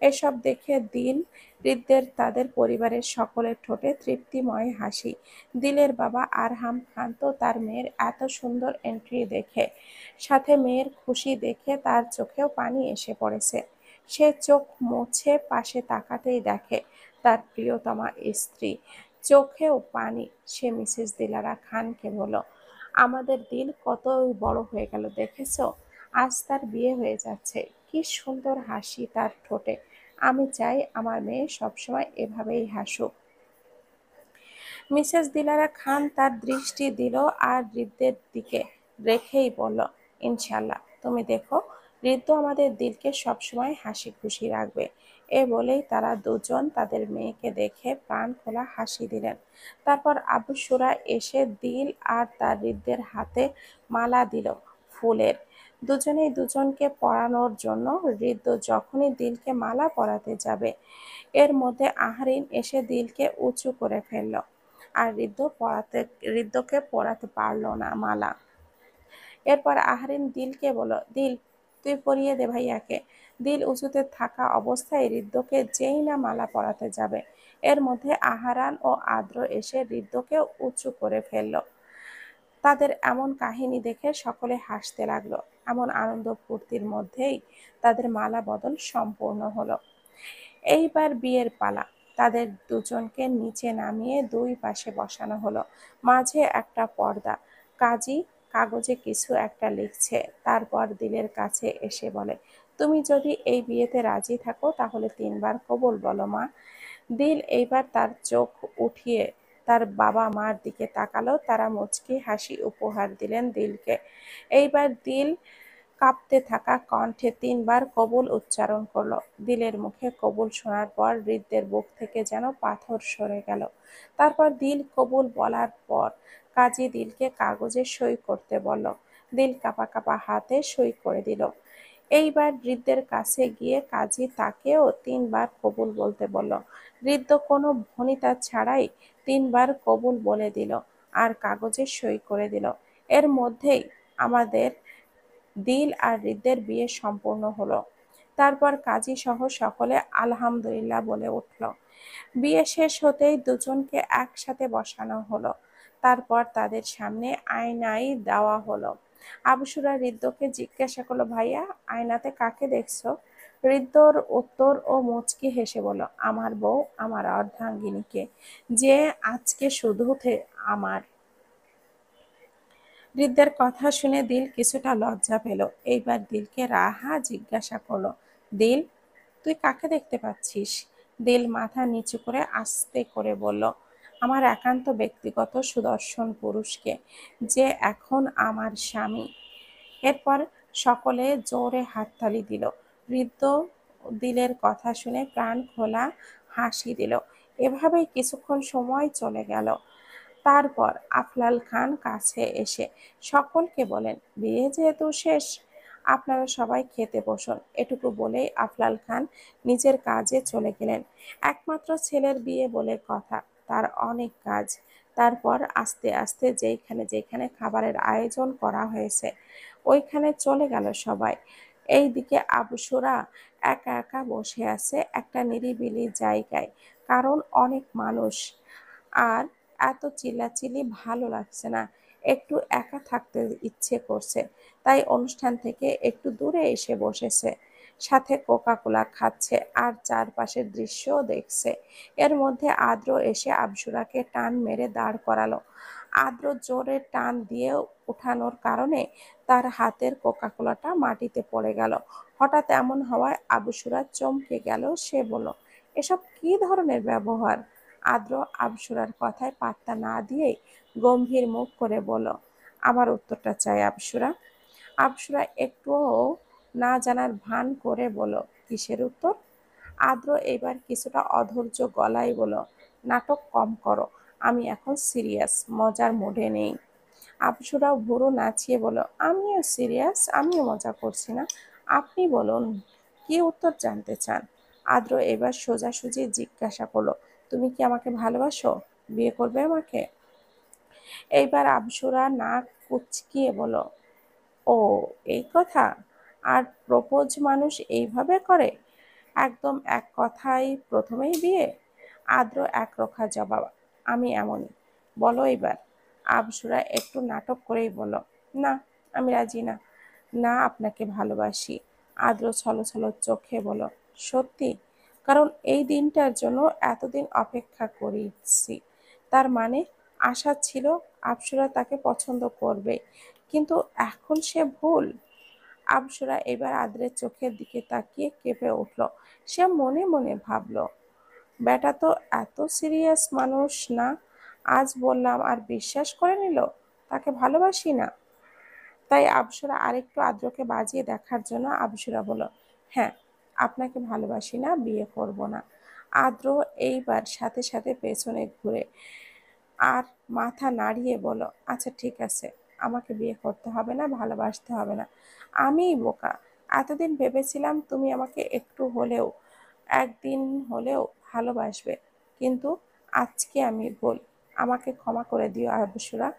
এসব দেখে দিল, হৃদ্যের, তাদের পরিবারের সকলের ঠোঁটে তৃপ্তিময় হাসি। দিলের বাবা আরহাম খান তো তার মেয়ের এত সুন্দর এন্ট্রি দেখে, সাথে মেয়ের খুশি দেখে তার চোখেও পানি এসে পড়েছে। সে চোখ মুছে পাশে তাকাতেই দেখে তার প্রিয়তমা স্ত্রী, চোখেও পানি। সে মিসেস দিলারা খানকে বলল, আমাদের দিল কত বড় হয়ে গেল দেখেছো, আজ তার বিয়ে হয়ে যাচ্ছে। কি সুন্দর হাসি তার ঠোঁটে। আমি চাই আমার মেয়ে সবসময় এভাবেই হাসুক। মিসেস দিলারা খান তার দৃষ্টি দিল আর হৃদ্যের দিকে রেখেই বলল, ইনশাল্লাহ তুমি দেখো, হৃদ্য আমাদের দিলকে সবসময় হাসি খুশি রাখবে। এ বলেই তারা দুজন তাদের মেয়েকে দেখে প্রাণ খোলা হাসি দিলেন। তারপর আবু সুরা এসে দিল আর তার হৃদ্যের হাতে মালা দিল ফুলের। দুজনেই দুজনকে পরানোর জন্য। হৃদ্য যখনই দিলকে মালা পরাতে যাবে, এর মধ্যে আহরিন এসে দিলকে উঁচু করে ফেলল। আর হৃদ্যকে পরাতে পারল না মালা। এরপর আহরিন দিলকে বলল, দিল তুই পরিয়ে দে ভাইয়াকে। দিল উঁচুতে থাকা অবস্থায় হৃদ্যকে যেই না মালা পরাতে যাবে, এর মধ্যে আহারান ও আদ্র এসে হৃদ্যকে উঁচু করে ফেলল। তাদের এমন কাহিনী দেখে সকলে হাসতে লাগলো। এমন আনন্দ ফুর্তির মধ্যেই তাদের মালা বদল সম্পূর্ণ হলো। এইবার বিয়ের পালা। তাদের দুজনকে নিচে নামিয়ে দুই পাশে বসানো হলো। মাঝে একটা পর্দা। কাজী কাগজে কিছু একটা লিখছে। তারপর দিলের কাছে এসে বলে, তুমি যদি এই বিয়েতে রাজি থাকো তাহলে 3 বার কবুল বলো মা। দিল এইবার তার চোখ উঠিয়ে তার বাবা মার দিকে তাকালো। তারা মুচকি হাসি উপহার দিলেন দিলকে। এইবার দিল কাঁপতে থাকা কণ্ঠে 3 বার কবুল উচ্চারণ করল। দিলের মুখে কবুল শোনার পর হৃদ্যের বুক থেকে যেন পাথর সরে গেল। তারপর দিল কবুল বলার পর কাজী দিলকে কাগজে সই করতে বলল। দিল কাঁপা কাঁপা হাতে সই করে দিল। এইবার হৃদ্যের কাছে গিয়ে কাজী তাকেও 3 বার কবুল বলতে বলল। হৃদ্য কোনো ভনিতা ছাড়াই 3 বার কবুল বলে দিল আর কাগজে সই করে দিল। এর মধ্যেই আমাদের দিল আর হৃদ্যের বিয়ে সম্পূর্ণ হলো। তারপর কাজী সহ সকলে আলহামদুলিল্লাহ বলে উঠল। বিয়ে শেষ হতেই দুজনকে একসাথে বসানো হলো। তারপর তাদের সামনে আয়নাই দেওয়া হলো। আবসুরা হৃদ্যকে জিজ্ঞাসা করলো, ভাইয়া আয়নাতে কাকে দেখছো? হৃদ্যর উত্তর ও মুচকি হেসে বলল, আমার বউ, আমার অর্ধাঙ্গিনীকে, যে আজকে শুধু আমার। হৃদ্যের কথা শুনে দিল কিছুটা লজ্জা পেল। এইবার দিলকে রাহা জিজ্ঞাসা করলো, দিল তুই কাকে দেখতে পাচ্ছিস? দিল মাথা নিচু করে আস্তে করে বলল, আমার একান্ত ব্যক্তিগত সুদর্শন পুরুষকে, যে এখন আমার স্বামী। এরপর সকলে জোরে হাততালি দিল। হৃদ্য দিলের কথা শুনে প্রাণ খোলা হাসি দিল। এভাবেই কিছুক্ষণ সময় চলে গেল। তারপর আফলাল খান কাছে এসে সকলকে বলেন, বিয়ে যেহেতু শেষ, আপনারা সবাই খেতে বসুন। এটুকু বলেই আফলাল খান নিজের কাজে চলে গেলেন। একমাত্র ছেলের বিয়ে বলে কথা, তার অনেক কাজ। তারপর আস্তে আস্তে যেখানে যেখানে খাবারের আয়োজন করা হয়েছে ওইখানে চলে গেল সবাই। এইদিকে আবসুরা একা একা বসে আছে একটা নিরিবিলি জায়গায়, কারণ অনেক মানুষ। আর এত চিল্লাচিল্লি ভালো লাগছে না, একটু একা থাকতে ইচ্ছে করছে। তাই অনুষ্ঠান থেকে একটু দূরে এসে বসেছে। সাথে কোকা কোলা খাচ্ছে আর চারপাশের দৃশ্যও দেখছে। এর মধ্যে আদ্র এসে আবসুরাকে টান মেরে দাঁড় করালো। আদ্র জোরে টান দিয়ে উঠানোর কারণে তার হাতের কোকা কোলাটা মাটিতে পড়ে গেল। হঠাৎ এমন হওয়ায় আবসুরা চমকে গেল। সে বলল, এসব কি ধরনের ব্যবহার? আদ্র আবসুরার কথায় পাত্তা না দিয়েই গম্ভীর মুখ করে বলল, আমার উত্তরটা চাই আবসুরা। আবসুরা একটুও না জানার ভান করে বলল, কিসের উত্তর? আদ্র এবার কিছুটা অধৈর্য গলায় বলল, নাটক কম করো, আমি এখন সিরিয়াস, মজার মুডে নেই। আবসুরাও ভুরু নাচিয়ে বলল, আমিও সিরিয়াস, আমিও মজা করছি না। আপনি বলুন, কি উত্তর জানতে চান? আদ্র এবার সোজাসুজি জিজ্ঞাসা করলো, তুমি কি আমাকে ভালোবাসো? বিয়ে করবে আমাকে? এইবার আবসুরা নাক কুঁচকিয়ে বলল, ও, এই কথা? আর প্রপোজ মানুষ এইভাবে করে? একদম এক কথায় প্রথমেই বিয়ে? আদ্র একরোখা জবাব, আমি এমনই। বলো এবার। আবসুরা একটু নাটক করেই বলল, না, আমি রাজি না। না, আপনাকে ভালোবাসি। আদ্র ছলছল চোখে বলল, সত্যি? কারণ এই দিনটার জন্য এতদিন অপেক্ষা করেছি। তার মানে আশা ছিল আবসুরা তাকে পছন্দ করবে, কিন্তু এখন সে ভুল। আবসুরা এবার আদ্রের চোখের দিকে তাকিয়ে কেঁপে উঠল। সে মনে মনে ভাবল, বেটা তো এত সিরিয়াস মানুষ না, আজ বললাম আর বিশ্বাস করে নিল তাকে ভালোবাসি না। তাই আবসুরা আরেকটু আদ্রকে বাজিয়ে দেখার জন্য আবসুরা বলল, হ্যাঁ, আপনাকে ভালোবাসি না, বিয়ে করব না। আদ্র এইবার সাথে সাথে পেছনে ঘুরে আর মাথা নাড়িয়ে বলল, আচ্ছা ঠিক আছে, আমাকে বিয়ে করতে হবে না, ভালোবাসতে হবে না। আমিই বোকা, এতদিন ভেবেছিলাম তুমি আমাকে একটু হলেও, একদিন হলেও ভালোবাসবে, কিন্তু আজকে আমি ভুল। আমাকে ক্ষমা করে দিও আবসুরা।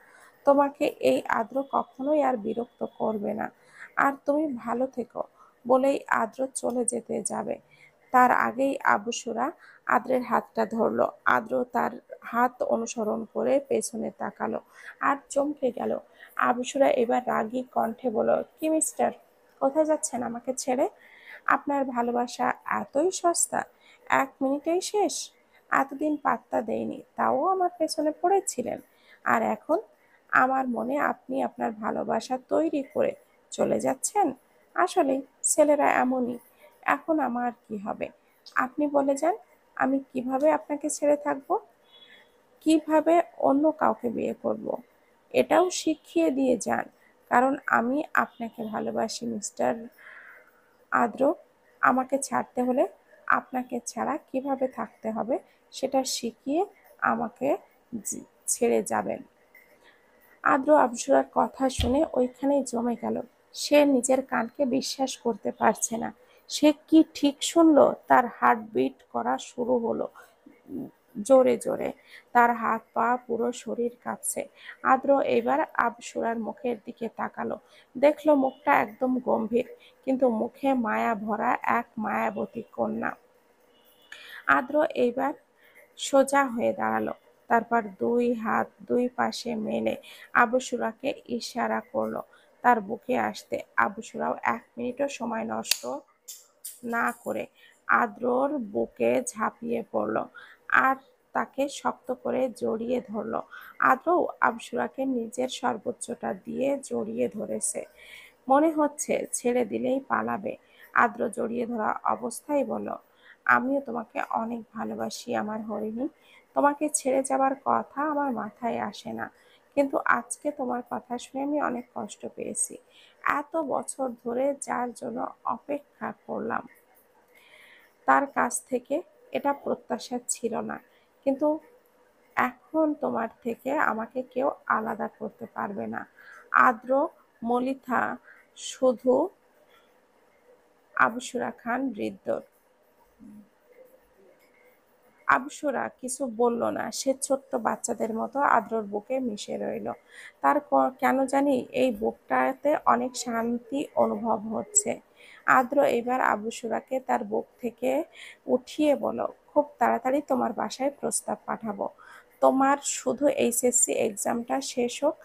তোমাকে এই আদ্র কখনোই আর বিরক্ত করবে না। আর তুমি ভালো থেকো বলেই আদ্র চলে যেতে যাবে। তার আগেই আবসুরা আদ্রের হাতটা ধরলো। আদ্র তার হাত অনুসরণ করে পেছনে তাকালো আর চমকে গেল। আবসুরা এবার রাগী কণ্ঠে বলল, কি মিস্টার, কোথায় যাচ্ছেন আমাকে ছেড়ে? আপনার ভালোবাসা এতই সস্তা, 1 মিনিটেই শেষ? এতদিন পাত্তা দেয়নি, তাও আমার পেছনে পড়েছিলেন, আর এখন আমার মনে আপনি আপনার ভালোবাসা তৈরি করে চলে যাচ্ছেন? আসলেই ছেলেরা এমনই। এখন আমার কি হবে? আপনি বলে যান, আমি কিভাবে আপনাকে ছেড়ে থাকবো? কিভাবে অন্য কাউকে বিয়ে করব? এটাও শিখিয়ে দিয়ে যান, কারণ আমি আপনাকে ভালোবাসি মিস্টার আদ্র। আমাকে ছাড়তে হলে আপনাকে ছাড়া কিভাবে থাকতে হবে সেটা শিখিয়ে আমাকে ছেড়ে যাবেন। আদ্র আবসুরার কথা শুনে ওইখানেই জমে গেল। সে নিজের কানকে বিশ্বাস করতে পারছে না। সে কি ঠিক শুনলো? তার হার্টবিট করা শুরু হলো জোরে জোরে। তার হাত পা পুরো শরীর কাঁপছে। আদ্র এবার আবসুরার মুখের দিকে তাকালো। দেখলো মুখটা একদম গম্ভীর, কিন্তু মুখে মায়া ভরা এক মায়াবতী কন্যা। আদ্র এইবার সোজা হয়ে দাঁড়ালো। তারপর দুই হাত দুই পাশে মেলে আবসুরাকে ইশারা করলো তার বুকে আসতে। আবসুরাও 1 মিনিটও সময় নষ্ট না করে আদ্রর বুকে ঝাঁপিয়ে পড়ল আর তাকে শক্ত করে জড়িয়ে ধরল। আদ্রও আবসুরাকে নিজের সর্বোচ্চটা দিয়ে জড়িয়ে ধরেছে। মনে হচ্ছে ছেড়ে দিলেই পালাবে। আদ্র জড়িয়ে ধরা অবস্থায় বলল, আমিও তোমাকে অনেক ভালোবাসি আমার হরিণী। তোমাকে ছেড়ে যাবার কথা আমার মাথায় আসে না, কিন্তু আজকে তোমার কথা শুনে আমি অনেক কষ্ট পেয়েছি। এত বছর ধরে যার জন্য অপেক্ষা করলাম, তার কাছ থেকে এটা প্রত্যাশা ছিল না, কিন্তু এখন তোমার থেকে আমাকে কেউ আলাদা করতে পারবে না। আদ্র মলিথা শুধু আবসুরা খান বৃদ্ধর। আবসুরা কিছু বলল না। সে ছোট্ট বাচ্চাদের মতো আদ্রর বুকে মিশে রইল। তার কেন জানি এই বুকটাতে অনেক শান্তি অনুভব হচ্ছে। আদ্র এবার আবসুরাকে তার বুক থেকে উঠিয়ে বলল, খুব তাড়াতাড়ি তোমার বাসায় প্রস্তাব পাঠাবো। তোমার শুধু এইচএসসি এক্সামটা শেষ হোক,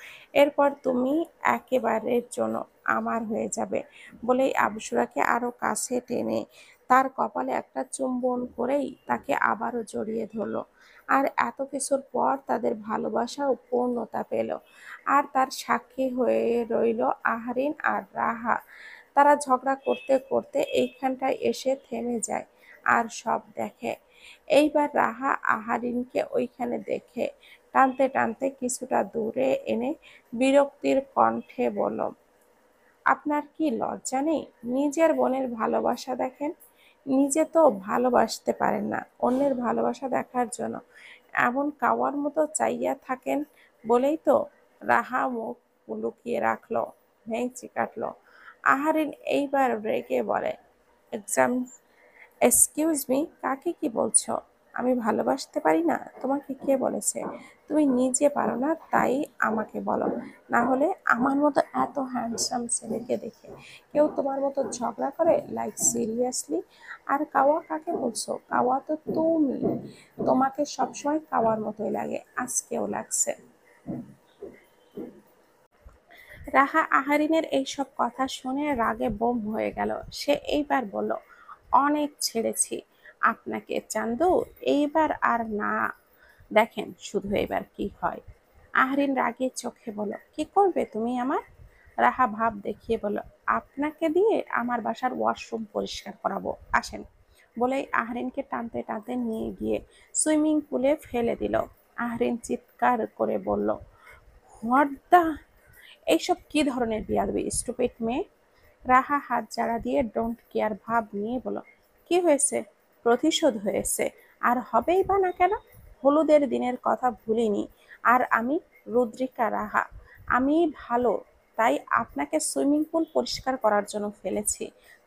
এরপর তুমি একেবারের জন্য আমার হয়ে যাবে। বলেই আবসুরাকে আরো কাছে টেনে তার কপালে একটা চুম্বন করেই তাকে আবারও জড়িয়ে ধরলো। আর এত কিছুর পর তাদের ভালোবাসাও পূর্ণতা পেল। আর তার সাক্ষী হয়ে রইল আহরিন আর রাহা। তারা ঝগড়া করতে করতে এইখানটায় এসে থেমে যায় আর সব দেখে। এইবার রাহা আহারিনকে ওইখানে দেখে টানতে টানতে কিছুটা দূরে এনে বিরক্তির কণ্ঠে বলল, আপনার কি লজ্জা নেই? নিজের বোনের ভালোবাসা দেখেন, নিজে তো ভালোবাসতে পারেন না, অন্যের ভালোবাসা দেখার জন্য এমন কাওয়ার মতো চাইয়া থাকেন। বলেই তো। রাহা মুখ লুকিয়ে রাখলো, ভেঙচি কাটলো। আহারিন এইবার রেগে বলে, এক্সাম এক্সকিউজ মি, কাকে কি বলছো? আমি ভালোবাসতে পারি না? তোমাকে কে বলেছে? তুমি নিজে পারো না তাই আমাকে বলো। না হলে আমার মতো এত হ্যান্ডসাম ছেলেকে দেখে কেউ তোমার মতো ঝগড়া করে? Like seriously? আর কাওয়া কাকে বলছো? কাওয়া তো তুমি। তোমাকে সবসময় কাওয়ার মতোই লাগে, আজকেও লাগছে। রাহা আহারিনের এইসব কথা শুনে রাগে বোম হয়ে গেল। সে এইবার বলল, অনেক ছেড়েছি আপনাকে চান্দু, এইবার আর না, দেখেন শুধু এবার কি হয়। আহরিন রাগে চোখে বলল, কি করবে তুমি আমার? রাহা ভাব দেখিয়ে বলল, আপনাকে দিয়ে আমার বাসার ওয়াশরুম পরিষ্কার করাবো, আসেন। বলেই আহরিনকে টানতে টানতে নিয়ে গিয়ে সুইমিং পুলে ফেলে দিল। আহরিন চিৎকার করে বলল, হোয়াট দ্য, এইসব কি ধরনের বিয়াদবি স্টুপিড মেয়ে? রাহা হাত জাড়া দিয়ে ডোন্ট কেয়ার ভাব নিয়ে বলল, কি হয়েছে? প্রতিশোধ হয়েছে, আর হবেই বা না কেন? হলুদের দিনের কথা ভুলিনি। আর আমি রুদ্রিকা রাহা, আমি ভালো, তাই আপনাকে সুইমিং পুল পরিষ্কার করার জন্য ফেলেছি।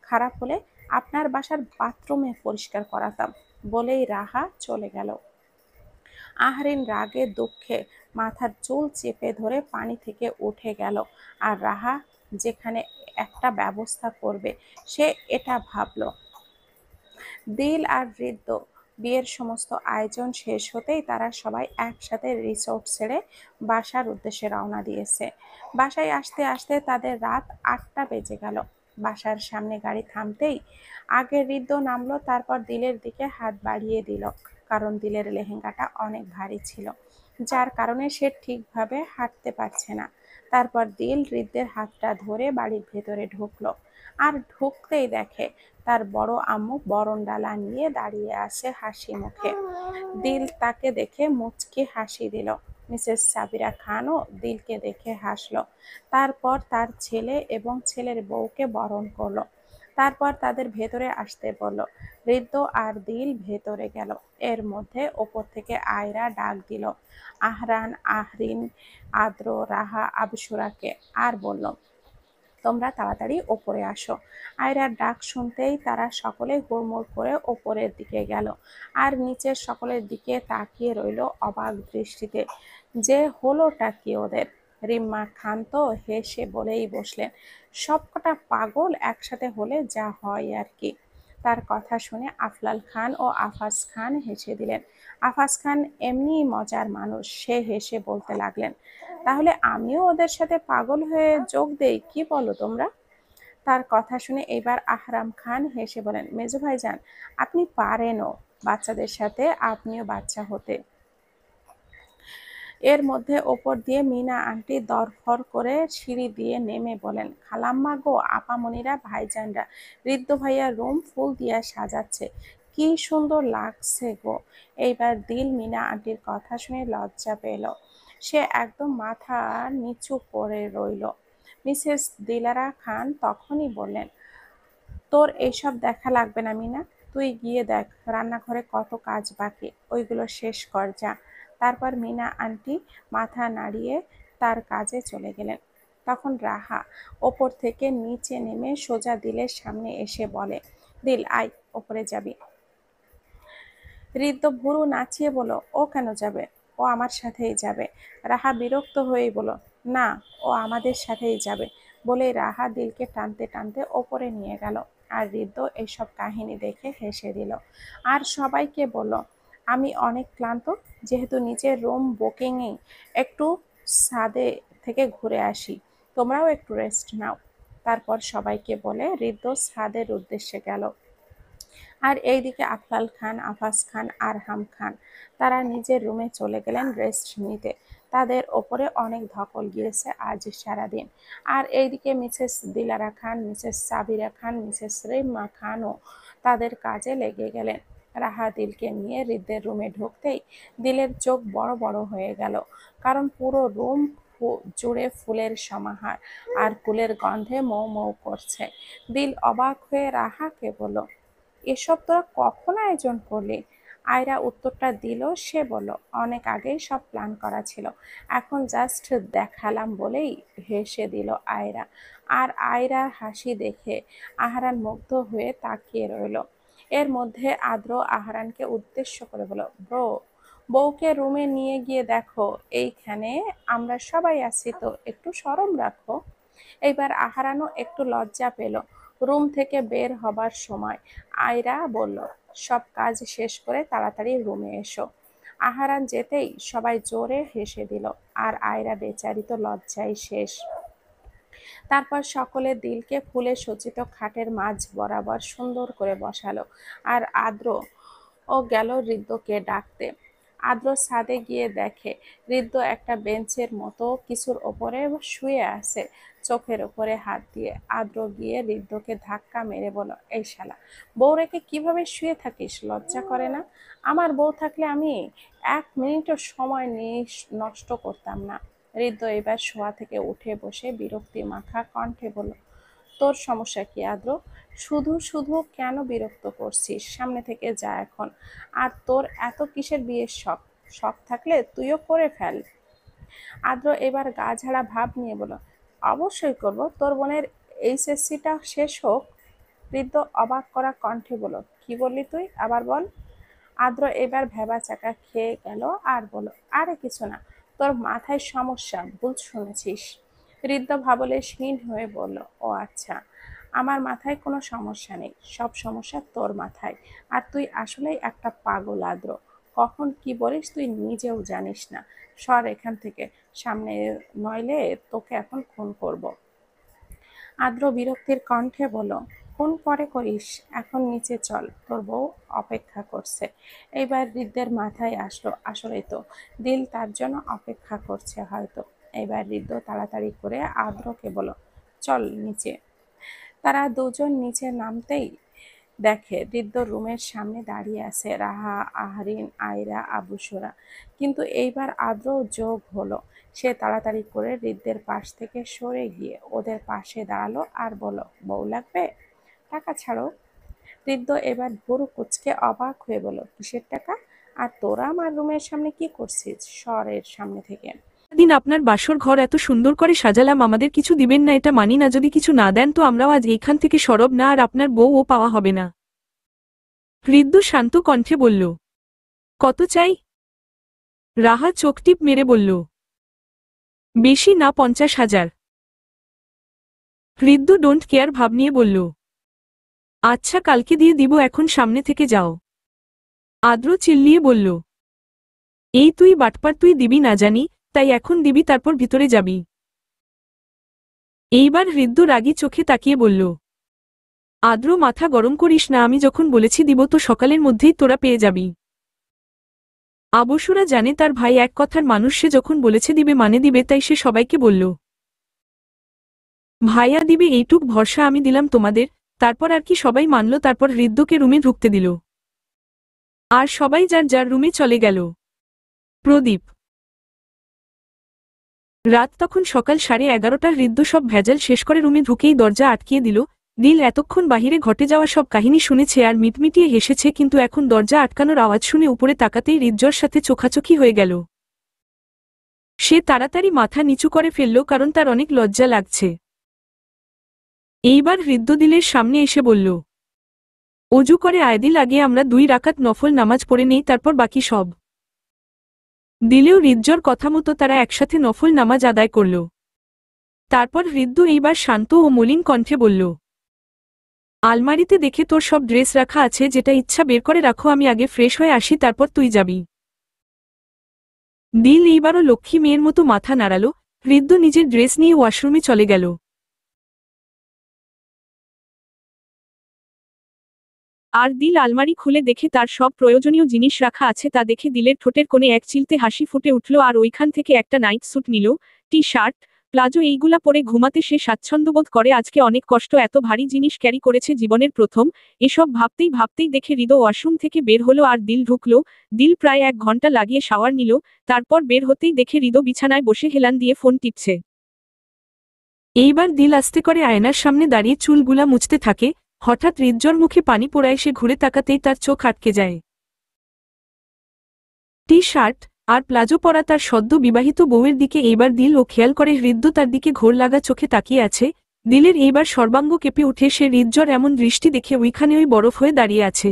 খারাপ হলে আপনার বাসার বাথরুমে পরিষ্কার করাতাম। বলেই রাহা চলে গেল। আহরিন রাগে দুঃখে মাথার চুল চেপে ধরে পানি থেকে উঠে গেল। আর রাহা যেখানে একটা ব্যবস্থা করবে সে এটা ভাবল। দিল আর হৃদ্য বিয়ের সমস্ত আয়োজন শেষ হতেই তারা সবাই একসাথে রিসোর্ট ছেড়ে বাসার উদ্দেশ্যে রওনা দিয়েছে। বাসায় আসতে আসতে তাদের রাত 8টা বেজে গেল। বাসার সামনে গাড়ি থামতেই আগে হৃদ্য নামলো, তারপর দিলের দিকে হাত বাড়িয়ে দিল। কারণ দিলের লেহেঙ্গাটা অনেক ভারী ছিল, যার কারণে সে ঠিকভাবে হাঁটতে পারছে না। তারপর দিল হৃদ্যের হাতটা ধরে বাড়ির ভেতরে ঢুকলো। আর ঢুকতেই দেখে তার বড় আম্মু বরণডালা নিয়ে দাঁড়িয়ে আছে হাসি মুখে। দিল তাকে দেখে মুচকি হাসি দিল। মিসেস সাবিরা খানও দিলকে দেখে হাসলো। তারপর তার ছেলে এবং ছেলের বউকে বরণ করলো। তারপর তাদের ভেতরে আসতে বলল। হৃদ্য আর দিল ভেতরে গেল। এর মধ্যে ওপর থেকে আয়রা ডাক দিল আহরান, আহরিন, আদ্র, রাহা, আবসুরাকে, আর বলল, তোমরা তাড়াতাড়ি ওপরে আসো। আয়রার ডাক শুনতেই তারা সকলে হুড়মুড় করে ওপরের দিকে গেল। আর নিচের সকলের দিকে তাকিয়ে রইল অবাক দৃষ্টিতে, যে হলোটা কি ওদের। রিম্মা খান তো হেসে বলেই বসলেন, সবকটা পাগল একসাথে হলে যা হয় আর কি। তার কথা শুনে আফলাল খান ও আফাজ খান হেসে দিলেন। আফাজ খান এমনিই মজার মানুষ, সে হেসে বলতে লাগলেন, তাহলে আমিও ওদের সাথে পাগল হয়ে যোগ দেই, কি বলো তোমরা? তার কথা শুনে এবার আহরাম খান হেসে বলেন, মেজো ভাইজান, আপনি পারেনও, বাচ্চাদের সাথে আপনিও বাচ্চা হতে। এর মধ্যে ওপর দিয়ে মিনা আন্টি দরফর করে সিঁড়ি দিয়ে নেমে বলেন, খালাম্মা গো, আপামনিরা, ভাইজানরা, ঋদ্ধ ভাইয়া রুম ফুল দিয়ে সাজাচ্ছে, কি সুন্দর লাগছে গো। এইবার দিল মিনা আন্টির কথা শুনে লজ্জা পেল। সে একদম মাথা নিচু করে রইল। মিসেস দিলারা খান তখনই বললেন, তোর এইসব দেখা লাগবে না মিনা, তুই গিয়ে দেখ রান্নাঘরে কত কাজ বাকি, ওইগুলো শেষ কর যা। তারপর মিনা আন্টি মাথা নাড়িয়ে তার কাজে চলে গেলেন। তখন রাহা ওপর থেকে নিচে নেমে সোজা দিলের সামনে এসে বলে, দিল আয়, ওপরে যাবি। হৃদ্য ভুরু নাচিয়ে বলো, ও কেন যাবে? ও আমার সাথেই যাবে। রাহা বিরক্ত হয়েই বলো, না, ও আমাদের সাথেই যাবে। বলে রাহা দিলকে টানতে টানতে ওপরে নিয়ে গেল। আর হৃদ্য এইসব কাহিনী দেখে হেসে দিল। আর সবাইকে বলল, আমি অনেক ক্লান্ত, যেহেতু নিজের রুম বুকিংয়ে একটু ছাদে থেকে ঘুরে আসি, তোমরাও একটু রেস্ট নাও। তারপর সবাইকে বলে হৃদ্য ছাদের উদ্দেশ্যে গেল। আর এইদিকে আফলাল খান, আফাস খান, আরহাম খান তারা নিজের রুমে চলে গেলেন রেস্ট নিতে। তাদের ওপরে অনেক ধকল গিয়েছে আজ সারাদিন। আর এইদিকে মিসেস দিলারা খান, মিসেস সাবিরা খান, মিসেস রিম্মা খানও তাদের কাজে লেগে গেলেন। রাহা দিলকে নিয়ে হৃদের রুমে ঢুকতেই দিলের চোখ বড় বড় হয়ে গেল, কারণ পুরো রুম জুড়ে ফুলের সমাহার আর ফুলের গন্ধে মৌ মৌ করছে। দিল অবাক হয়ে রাহাকে বলল, এসব তোরা কখন আয়োজন করলি? আয়রা উত্তরটা দিল, সে বলল, অনেক আগেই সব প্ল্যান করা ছিল, এখন জাস্ট দেখালাম বলেই। হেসে দিল আয়রা। আর আয়রার হাসি দেখে আহারান মুগ্ধ হয়ে তাকিয়ে রইল। এর মধ্যে আদ্র আহারানকে উদ্দেশ্য করে বলল, ব্রো, বউকে রুমে নিয়ে গিয়ে দেখো, এইখানে আমরা সবাই আছি তো, একটু শরম রাখো। এইবার আহারানও একটু লজ্জা পেল। রুম থেকে বের হবার সময় আয়রা বলল, সব কাজ শেষ করে তাড়াতাড়ি রুমে এসো। আহারান যেতেই সবাই জোরে হেসে দিল, আর আয়রা বেচারি তো লজ্জায় শেষ। তারপর সকলে দিলকে ফুলে সজ্জিত খাটের মাঝ বরাবর সুন্দর করে বসালো। আর আদ্র ও গেল হৃদ্যকে ডাকতে। আদ্র ছাদে গিয়ে দেখে হৃদ্য একটা বেঞ্চের মতো কিছুর ওপরে শুয়ে আছে, চোখের ওপরে হাত দিয়ে। আদ্র গিয়ে হৃদ্যকে ধাক্কা মেরে বলল, এই শালা, বউ রেখে কিভাবে শুয়ে থাকিস? লজ্জা করে না? আমার বউ থাকলে আমি 1 মিনিটও সময় নষ্ট করতাম না। হৃদ্য এবার শোয়া থেকে উঠে বসে বিরক্তি মাখা কণ্ঠে বলল, তোর সমস্যা কি আদ্র? শুধু শুধু কেন বিরক্ত করছিস? সামনে থেকে যা এখন। আর তোর এত কিসের বিয়ের শখ? শখ থাকলে তুইও করে ফেল। আদ্র এবার গা ঝাড়া ভাব নিয়ে বলল, অবশ্যই করব, তোর বোনের এইচএসসিটা শেষ হোক। বৃদ্ধ অবাক করা কণ্ঠে বলল, কি বললি তুই? আবার বল। আদ্র এবার ভেবা চাকা খেয়ে গেল আর বলল, আরে কিছু না, তোর মাথায় সমস্যা, ভুল শুনেছিস। হৃদ্য ভাবলে ক্ষীণ হয়ে বলল, ও আচ্ছা, আমার মাথায় কোনো সমস্যা নেই, সব সমস্যা তোর মাথায়। আর তুই আসলেই একটা পাগল আদ্র, কখন কি বলিস তুই নিজেও জানিস না। সর এখান থেকে সামনে, নইলে তোকে এখন খুন করব। আদ্র বিরক্তির কণ্ঠে বলল, খুন পরে করিস, এখন নিচে চল, তোর বউ অপেক্ষা করছে। এইবার হৃদ্যের মাথায় আসলো, আসলেই তো দিল তার জন্য অপেক্ষা করছে হয়তো। এবার হৃদ্য তাড়াতাড়ি করে আদ্রকে বলল, চল নিচে। তারা দুজন নিচে নামতেই দেখে হৃদ্য রুমের সামনে দাঁড়িয়ে আছে রাহা, আহরিন, আয়রা, আবুসুরা। কিন্তু এইবার আদ্র যোগ হলো। সে তাড়াতাড়ি করে হৃদ্যের পাশ থেকে সরে গিয়ে ওদের পাশে দাঁড়ালো আর বলল, বউ লাগবে? টাকা ছাড়ো। হৃদ্য এবার ভুরু কুঁচকে অবাক হয়ে বলল, কিসের টাকা? আর তোরা আমার রুমের সামনে কি করছিস? সর এর সামনে থেকে। দিন আপনার বাসর ঘর এত সুন্দর করে সাজালাম, আমাদের কিছু দিবেন না? এটা মানি না, যদি কিছু না দেন তো আমরাও আজ এইখান থেকে সরব না, আর আপনার বউও পাওয়া হবে না। হৃদ্য শান্ত কণ্ঠে বলল, কত চাই? রাহা চোখ টিপ মেরে বলল, বেশি না, 50,000। হৃদ্য ডোন্ট কেয়ার ভাব নিয়ে বলল, আচ্ছা কালকে দিয়ে দিব, এখন সামনে থেকে যাও। আদ্র চিল্লিয়ে বলল, এই তুই বাটপার, তুই দিবি না জানি, তাই এখন দিবি, তারপর ভিতরে যাবি। এইবার হৃদ্য রাগী চোখে তাকিয়ে বলল, আদ্র মাথা গরম করিস না, আমি যখন বলেছি দিব তো সকালের মধ্যেই তোরা পেয়ে যাবি। আবসুরা জানে তার ভাই এক কথার মানুষ, সে যখন বলেছে দিবে মানে দিবে, তাই সে সবাইকে বলল, ভাইয়া দিবে, এইটুক ভরসা আমি দিলাম তোমাদের। তারপর আর কি সবাই মানল। তারপর হৃদ্যকে রুমে ঢুকতে দিল, আর সবাই যার যার রুমে চলে গেল। প্রদীপ। রাত তখন সকাল 11:30। হৃদ্য সব ভেজাল শেষ করে রুমে ঢুকেই দরজা আটকিয়ে দিল। দিল এতক্ষণ বাহিরে ঘটে যাওয়া সব কাহিনী শুনেছে আর মিটমিটিয়ে হেসেছে, কিন্তু এখন দরজা আটকানোর আওয়াজ শুনে উপরে তাকাতেই হৃদ্যর সাথে চোখাচোখি হয়ে গেল। সে তাড়াতাড়ি মাথা নিচু করে ফেলল, কারণ তার অনেক লজ্জা লাগছে। এইবার হৃদ্য দিলের সামনে এসে বলল, অজু করে আয়দিল, আগে আমরা 2 রাকাত নফল নামাজ পড়ে নেই, তারপর বাকি সব। দিলেও হৃদ্যর কথা মতো তারা একসাথে নফল নামাজ আদায় করল। তারপর হৃদ্য এইবার শান্ত ও মলিন কণ্ঠে বলল, আলমারিতে দেখে তোর সব ড্রেস রাখা আছে, যেটা ইচ্ছা বের করে রাখো, আমি আগে ফ্রেশ হয়ে আসি, তারপর তুই যাবি। দিল এইবারও লক্ষ্মী মেয়ের মতো মাথা নাড়াল। হৃদ্য নিজের ড্রেস নিয়ে ওয়াশরুমে চলে গেল। আর দিল আলমারি খুলে দেখে তার সব প্রয়োজনীয় জিনিস রাখা আছে। তা দেখে দিলের ঠোঁটের কোণে এক চিলতে হাসি ফুটে উঠল আর ওইখান থেকে একটা নাইট স্যুট নিল, টি শার্ট, প্লাজো এইগুলা পরে ঘুমাতে সে স্বাচ্ছন্দ্যবোধ করে। আজকে অনেক কষ্ট এত ভারী জিনিস ক্যারি করেছে জীবনের প্রথম। এসব ভাবতেই ভাবতেই দেখে হৃদ ওয়াশরুম থেকে বের হলো আর দিল ঢুকলো। দিল প্রায় 1 ঘন্টা লাগিয়ে শাওয়ার নিল, তারপর বের হতেই দেখে হৃদ বিছানায় বসে হেলান দিয়ে ফোন টিপছে। এইবার দিল আস্তে করে আয়নার সামনে দাঁড়িয়ে চুলগুলা মুছতে থাকে। হঠাৎ হৃদজ্বর মুখে পানি পড়ায় সে ঘুরে তাকাতেই তার চোখ আটকে যায়। টি শার্ট আর প্লাজো পরা তার সদ্য বিবাহিত বউয়ের দিকে এইবার দিল ও খেয়াল করে হৃদ্য তার দিকে ঘোর লাগা চোখে তাকিয়ে আছে। দিলের এইবার সর্বাঙ্গ কেঁপে উঠে সে হৃদজ্বর এমন দৃষ্টি দেখে ওইখানে ওই বরফ হয়ে দাঁড়িয়ে আছে।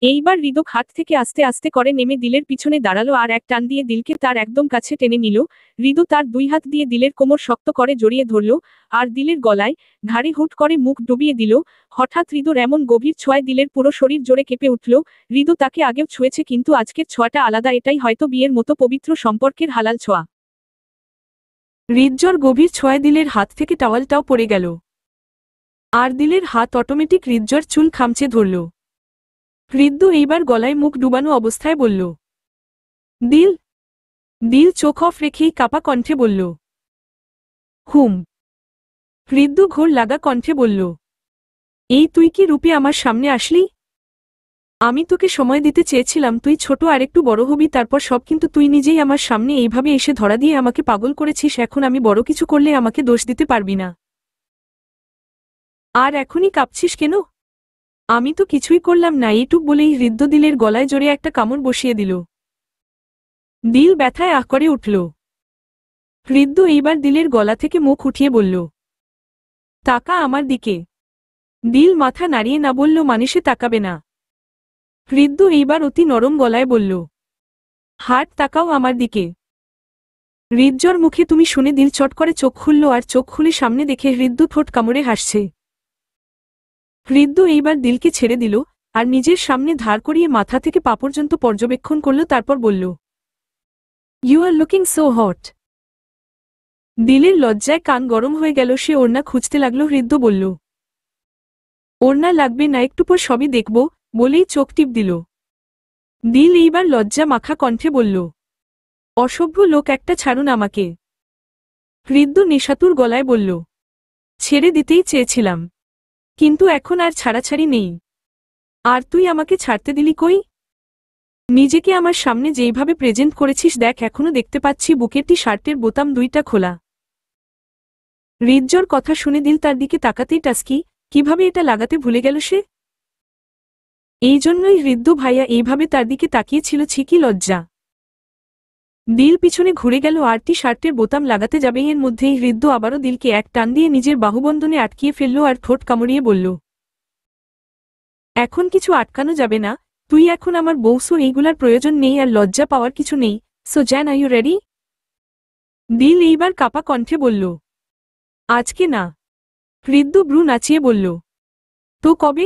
এইবার হৃদ খাট থেকে আস্তে আস্তে করে নেমে দিলের পিছনে দাঁড়ালো আর এক টান দিয়ে দিলকে তার একদম কাছে টেনে নিল। হৃদ তার 2 হাত দিয়ে দিলের কোমর শক্ত করে জড়িয়ে ধরল আর দিলের গলায় ঘাড়ে হুট করে মুখ ডুবিয়ে দিল। হঠাৎ হৃদর এমন গভীর ছোঁয়ায় দিলের পুরো শরীর জোরে কেঁপে উঠল। হৃদ তাকে আগেও ছুঁয়েছে কিন্তু আজকের ছোঁয়াটা আলাদা, এটাই হয়তো বিয়ের মতো পবিত্র সম্পর্কের হালাল ছোঁয়া। হৃদজ্বর গভীর ছোঁয়ায় দিলের হাত থেকে টাওয়ালটাও পড়ে গেল আর দিলের হাত অটোমেটিক হৃদজ্বর চুল খামচে ধরল। হৃদ্য এইবার গলায় মুখ ডুবানো অবস্থায় বলল, দিল। দিল চোখ অফ রেখেই কাপা কণ্ঠে বলল, হুম। হৃদ্য ঘোর লাগা কণ্ঠে বলল, এই তুই কি রূপে আমার সামনে আসলি? আমি তোকে সময় দিতে চেয়েছিলাম, তুই ছোট আর একটু বড় হবি তারপর সব, কিন্তু তুই নিজেই আমার সামনে এইভাবে এসে ধরা দিয়ে আমাকে পাগল করেছিস। এখন আমি বড় কিছু করলে আমাকে দোষ দিতে পারবি না। আর এখনই কাঁপছিস কেন? আমি তো কিছুই করলাম না। এইটুক বলেই হৃদ্য দিলের গলায় জোরে একটা কামড় বসিয়ে দিল। দিল ব্যথায় আহ করে উঠল। হৃদ্য এইবার দিলের গলা থেকে মুখ উঠিয়ে বলল, তাকা আমার দিকে। দিল মাথা নাড়িয়ে না বলল মানে সে তাকাবে না। হৃদ্য এইবার অতি নরম গলায় বলল, হাট তাকাও আমার দিকে। হৃদজ্বর মুখে তুমি শুনে দিল চট করে চোখ খুলল আর চোখ খুলে সামনে দেখে হৃদ্য ঠোঁট কামড়ে হাসছে। হৃদ্য এইবার দিলকে ছেড়ে দিল আর নিজের সামনে ধার করিয়ে মাথা থেকে পা পর্যন্ত পর্যবেক্ষণ করল, তারপর বলল, you are looking so hot. দিলের লজ্জায় কান গরম হয়ে গেল, সে ওড়না খুঁজতে লাগল। হৃদ্য বলল, ওড়না লাগবে না, একটু পর সবই দেখব, বলেই চোখ টিপ দিল। দিল এইবার লজ্জা মাখা কণ্ঠে বলল, অসভ্য লোক একটা, ছাড়ুন আমাকে। হৃদ্য নেশাতুর গলায় বলল, ছেড়ে দিতেই চেয়েছিলাম কিন্তু এখন আর ছাড়াছাড়ি নেই। আর তুই আমাকে ছাড়তে দিলি কই? নিজেকে আমার সামনে যেইভাবে প্রেজেন্ট করেছিস দেখ, এখনো দেখতে পাচ্ছি বুকের টি শার্টের বোতাম 2টা খোলা। হৃদজ্বর কথা শুনে দিল তার দিকে তাকাতেই টাস্কি, কিভাবে এটা লাগাতে ভুলে গেল সে? এই জন্যই হৃদ্য ভাইয়া এইভাবে তার দিকে তাকিয়েছিল। ছিকি লজ্জা। দিল পিছনে ঘুরে গেল আর টি শার্টের বোতাম লাগাতে যাবে, এর মধ্যেই হৃদ্য আবারও দিলকে এক টান দিয়ে নিজের বাহুবন্ধনে আটকিয়ে ফেলল আর ঠোঁট কামড়িয়ে বলল, এখন কিছু আটকানো যাবে না, তুই এখন আমার বউ, সো এইগুলার প্রয়োজন নেই আর লজ্জা পাওয়ার কিছু নেই। So Jan, are you ready? দিল এইবার কাপা কণ্ঠে বলল, আজকে না। হৃদ্য ব্রু নাচিয়ে বলল, তো কবে?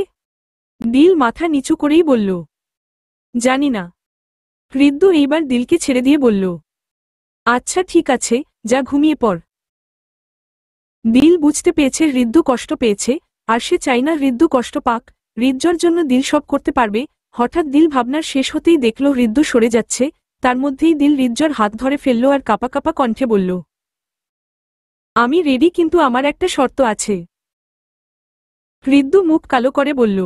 দিল মাথা নিচু করেই বলল, জানি না। হৃদ্য এইবার দিলকে ছেড়ে দিয়ে বলল, আচ্ছা ঠিক আছে, যা ঘুমিয়ে পড়। দিল বুঝতে পেয়েছে হৃদ্য কষ্ট পেয়েছে আর সে চায় না হৃদ্য কষ্ট পাক। হৃদজ্বর জন্য দিল সব করতে পারবে। হঠাৎ দিল ভাবনার শেষ হতেই দেখল হৃদ্য সরে যাচ্ছে, তার মধ্যেই দিল হৃদজ্বর হাত ধরে ফেলল আর কাপা কাপা কণ্ঠে বলল, আমি রেডি, কিন্তু আমার একটা শর্ত আছে। হৃদ্য মুখ কালো করে বলল,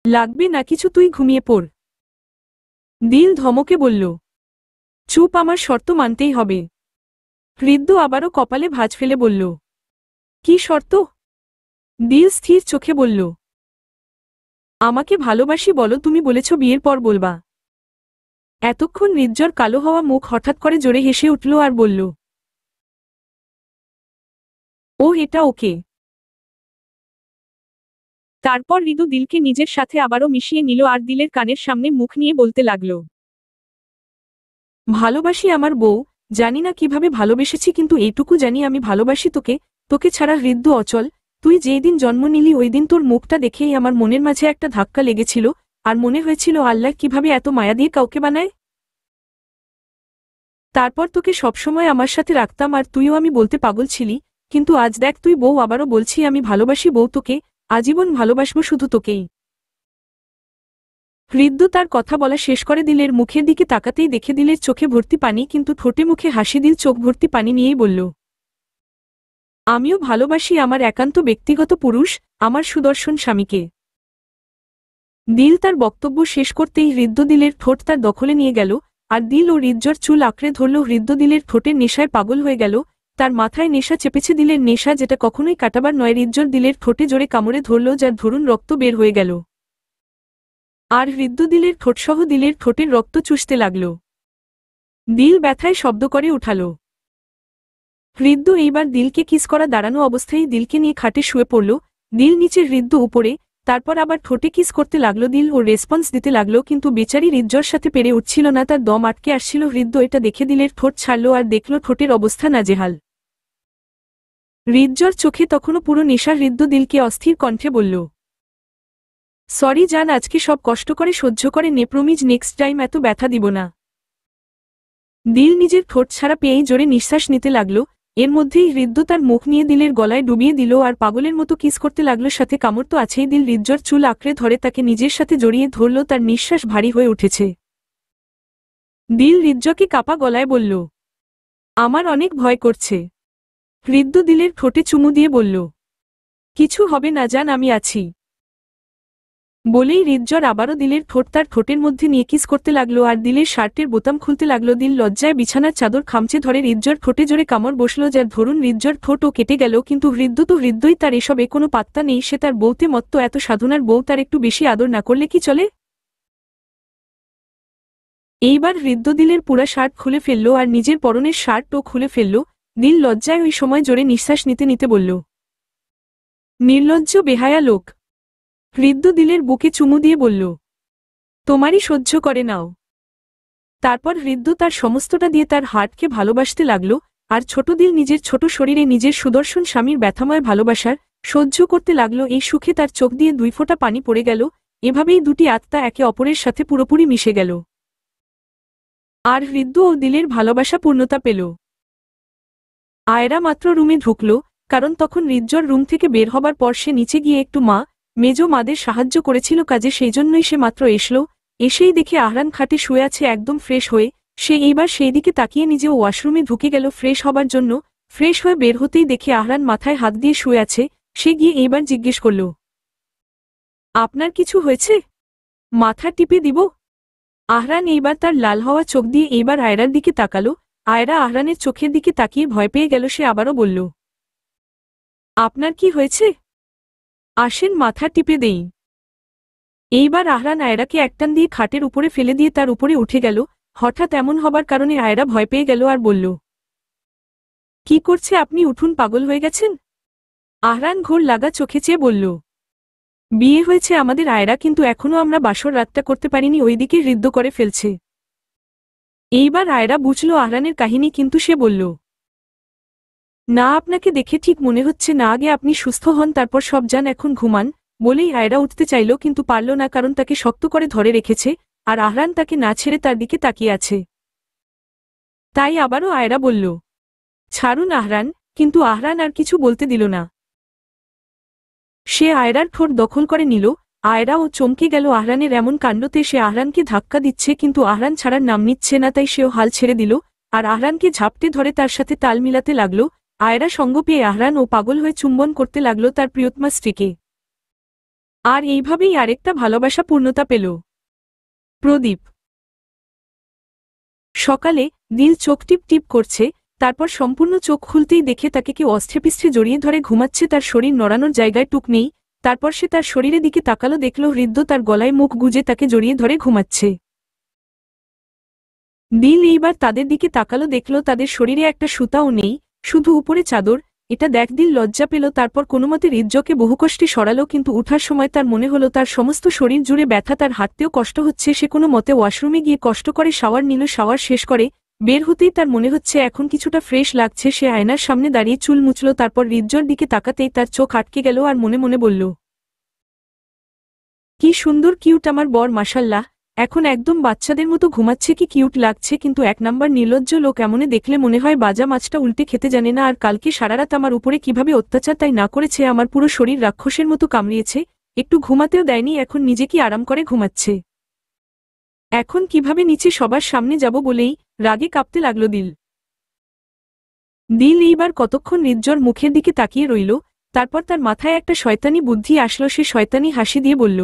লাগবে না কিছু, তুই ঘুমিয়ে পড়। দিল ধমকে বলল, চুপ, আমার শর্ত মানতেই হবে। হৃদ্য আবারও কপালে ভাঁজ ফেলে বলল, কি শর্ত? দিল স্থির চোখে বলল, আমাকে ভালোবাসি বলো, তুমি বলেছ বিয়ের পর বলবা। এতক্ষণ হৃদজ্বর কালো হওয়া মুখ হঠাৎ করে জোরে হেসে উঠল আর বলল, ও এটা ওকে। তারপর হৃদু দিলকে নিজের সাথে আবারও মিশিয়ে নিল আর দিলের কানের সামনে মুখ নিয়ে বলতে লাগল, ভালোবাসি আমার বউ, জানি না কিভাবে ভালোবেসেছি, কিন্তু এইটুকু জানি আমি ভালোবাসি তোকে। তোকে ছাড়া হৃদ্য অচল। তুই যেই দিন জন্ম নিলি ওই দিন তোর মুখটা দেখেই আমার মনের মাঝে একটা ধাক্কা লেগেছিল আর মনে হয়েছিল আল্লাহ কিভাবে এত মায়া দিয়ে কাউকে বানায়। তারপর তোকে সবসময় আমার সাথে রাখতাম আর তুইও আমি বলতে পাগল ছিলি, কিন্তু আজ দেখ তুই বউ, আবারও বলছি আমি ভালোবাসি বউ তোকে, আজীবন ভালোবাসবো শুধু তোকেই। হৃদ্য তার কথা বলা শেষ করে দিলের মুখের দিকে তাকাতেই দেখে দিলের চোখে ভর্তি পানি, কিন্তু ঠোঁটে মুখে হাসি। দিল চোখ ভর্তি পানি নিয়েই বলল, আমিও ভালোবাসি আমার একান্ত ব্যক্তিগত পুরুষ, আমার সুদর্শন স্বামীকে। দিল তার বক্তব্য শেষ করতেই হৃদ্য দিলের ঠোঁট তার দখলে নিয়ে গেল, আর দিল ও হৃদ্যর চুল আঁকড়ে ধরল। হৃদ্য দিলের ঠোঁটের নেশায় পাগল হয়ে গেল, তার মাথায় নেশা চেপেছে, দিলের নেশা যেটা কখনোই কাটাবার নয়। হৃদ্যর দিলের ঠোঁটে জোরে কামড়ে ধরল, যার ধরুন রক্ত বের হয়ে গেল, আর হৃদ্য দিলের ঠোঁটসহ দিলের ঠোঁটের রক্ত চুষতে লাগল। দিল ব্যথায় শব্দ করে উঠাল। হৃদ্য এইবার দিলকে কিস করা দাঁড়ানো অবস্থায় দিলকে নিয়ে খাটে শুয়ে পড়ল। দিল নিচে, হৃদ্য উপরে, তারপর আবার ঠোঁটে কিস করতে লাগলো। দিল ও রেসপন্স দিতে লাগলো, কিন্তু বেচারি হৃদ্যর সাথে পেরে উঠছিল না, তার দম আটকে আসছিল। হৃদ্য এটা দেখে দিলের ঠোঁট ছাড়ল আর দেখল ঠোঁটের অবস্থা নাজেহাল। হৃদ্যর চোখে তখনও পুরো নেশা। হৃদ্য দিলকে অস্থির কণ্ঠে বলল, সরি জান, আজকে সব কষ্ট করে সহ্য করে নে, প্রমিজ নেক্সট টাইম এত ব্যথা দিব না। দিল নিজের ঠোঁট ছাড়া পেয়েই জোরে নিঃশ্বাস নিতে লাগল। এর মধ্যেই হৃদ্য তার মুখ নিয়ে দিলের গলায় ডুবিয়ে দিল আর পাগলের মতো কিস করতে লাগলো, সাথে কামড় তো আছেই। দিল হৃদ্যর চুল আঁকড়ে ধরে তাকে নিজের সাথে জড়িয়ে ধরল, তার নিঃশ্বাস ভারী হয়ে উঠেছে। দিল হৃদ্যকে কাপা গলায় বলল, আমার অনেক ভয় করছে। হৃদ্য দিলের ঠোঁটে চুমু দিয়ে বলল, কিছু হবে না জান, আমি আছি। বলেই হৃদ্যর আবারও দিলের ঠোঁট তার ঠোঁটের মধ্যে নিয়ে কিস করতে লাগলো আর দিলের শার্টের বোতাম খুলতে লাগলো। দিল লজ্জায় বিছানার চাদর খামচে ধরে হৃদ্যর ঠোঁটে জোরে কামড় বসল, যার ধরুন হৃদ্যর ঠোঁটও কেটে গেল। কিন্তু হৃদ্য তো হৃদ্যই, তার এসবে কোনো পাত্তা নেই। সে তার বউতে মত্ত, এত সাধনার বউ তার একটু বেশি আদর না করলে কি চলে। এইবার হৃদ্য দিলের পুরা শার্ট খুলে ফেলল আর নিজের পরনের শার্টও খুলে ফেলল। দিল লজ্জায় ওই সময় জোরে নিঃশ্বাস নিতে নিতে বলল, নির্লজ্জ বেহায়া লোক। হৃদ্য দিলের বুকে চুমু দিয়ে বলল, তোমারই সহ্য করে নাও। তারপর হৃদ্য তার সমস্তটা দিয়ে তার হার্টকে ভালোবাসতে লাগল, আর ছোট দিল নিজের ছোট শরীরে নিজের সুদর্শন স্বামীর ব্যথাময় ভালোবাসার সহ্য করতে লাগল। এই সুখে তার চোখ দিয়ে 2 ফোঁটা পানি পড়ে গেল। এভাবেই দুটি আত্মা একে অপরের সাথে পুরোপুরি মিশে গেল, আর হৃদ্য ও দিলের ভালোবাসা পূর্ণতা পেল। আয়রা মাত্র রুমে ঢুকল, কারণ তখন হৃদ্যর রুম থেকে বের হবার পর সে নিচে গিয়ে একটু মেজ মাদের সাহায্য করেছিল কাজে, সেই জন্যই সে মাত্র এসল। এসেই দেখে আহরান খাটে শুয়ে আছে একদম ফ্রেশ হয়ে। সে এইবার সেই দিকে তাকিয়ে নিজেও ওয়াশরুমে ঢুকে গেল ফ্রেশ হবার জন্য। ফ্রেশ হয়ে বের হতেই দেখে আহরান মাথায় হাত দিয়ে শুয়ে আছে। সে গিয়ে এইবার জিজ্ঞেস করল, আপনার কিছু হয়েছে? মাথা টিপে দিব? আহরান এইবার তার লাল হওয়া চোখ দিয়ে এইবার আয়রার দিকে তাকালো। আয়রা আহরানের চোখের দিকে তাকিয়ে ভয় পেয়ে গেল। সে আবারও বলল, আপনার কি হয়েছে? আসেন মাথা টিপে দেই। এইবার আহরান আয়রাকে একটান দিয়ে খাটের উপরে ফেলে দিয়ে তার উপরে উঠে গেল। হঠাৎ এমন হবার কারণে আয়রা ভয় পেয়ে গেল আর বলল, কি করছে আপনি? উঠুন, পাগল হয়ে গেছেন? আহরান ঘোর লাগা চোখে চেয়ে বলল, বিয়ে হয়েছে আমাদের আয়রা, কিন্তু এখনো আমরা বাসর রাতটা করতে পারিনি, ওইদিকে হৃদ্য করে ফেলছে। এইবার আয়রা বুঝল আহরানের কাহিনী, কিন্তু সে বলল, না, আপনাকে দেখে ঠিক মনে হচ্ছে না, আগে আপনি সুস্থ হন তারপর সব যান, এখন ঘুমান। বলেই আয়রা উঠতে চাইল, কিন্তু পারল না, কারণ তাকে শক্ত করে ধরে রেখেছে আর আহরান তাকে না ছেড়ে তার দিকে তাকিয়ে আছে। তাই আবারও আয়রা বলল, ছাড়ুন আহরান। কিন্তু আহরান আর কিছু বলতে দিল না। সে আয়রার ঠোঁট দখল করে নিল। আয়রাও চমকে গেল আহরানের এমন কাণ্ডতে। সে আহরানকে ধাক্কা দিচ্ছে, কিন্তু আহরান ছাড়ার নাম নিচ্ছে না, তাই সেও হাল ছেড়ে দিল আর আহরানকে ঝাপটে ধরে তার সাথে তাল মিলাতে লাগল। আয়রা সঙ্গ পেয়ে আহরান ও পাগল হয়ে চুম্বন করতে লাগল তার প্রিয়তমা স্ত্রীকে। আর এইভাবেই আরেকটা ভালোবাসা পূর্ণতা পেল। প্রদীপ। সকালে দিল চোখ টিপ টিপ করছে, তারপর সম্পূর্ণ চোখ খুলতেই দেখে তাকে কেউ অস্থেপিস্থে জড়িয়ে ধরে ঘুমাচ্ছে, তার শরীর নড়ানোর জায়গায় টুক নেই। তারপর সে তার শরীরের দিকে তাকালো, দেখল হৃদ্য তার গলায় মুখ গুজে তাকে জড়িয়ে ধরে ঘুমাচ্ছে। দিল এইবার তাদের দিকে তাকালো, দেখল তাদের শরীরে একটা সুতাও নেই, শুধু উপরে চাদর। এটা দেখ দিল লজ্জা পেল। তারপর কোনোমতে হৃদ্যকে বহু কষ্টে সরালো, কিন্তু উঠার সময় তার মনে হলো তার সমস্ত শরীর জুড়ে ব্যথা, তার হাঁটতেও কষ্ট হচ্ছে। সে কোনো মতে ওয়াশরুমে গিয়ে কষ্ট করে শাওয়ার নিল। শাওয়ার শেষ করে বের হতেই তার মনে হচ্ছে এখন কিছুটা ফ্রেশ লাগছে। সে আয়নার সামনে দাঁড়িয়ে চুল মুছল, তারপর হৃদ্যর দিকে তাকাতেই তার চোখ আটকে গেল আর মনে মনে বলল, কি সুন্দর কিউট আমার বর, মাশাল্লাহ। এখন একদম বাচ্চাদের মতো ঘুমাচ্ছে, কি কিউট লাগছে, কিন্তু এক নাম্বার নির্লজ্জ লোক, এমনে দেখলে মনে হয় বাজা মাছটা উল্টে খেতে জানে না। আর কালকে সারারাত আমার উপরে কিভাবে অত্যাচার তাই না করেছে, আমার পুরো শরীর রাক্ষসের মতো কামড়িয়েছে, একটু ঘুমাতেও দেয়নি, এখন নিজে কি আরাম করে ঘুমাচ্ছে। এখন কিভাবে নিচে সবার সামনে যাব বলেই রাগে কাঁপতে লাগলো দিল। দিল এইবার কতক্ষণ রিজ্জর মুখের দিকে তাকিয়ে রইল, তারপর তার মাথায় একটা শয়তানি বুদ্ধি আসলো। সে শয়তানি হাসি দিয়ে বলল,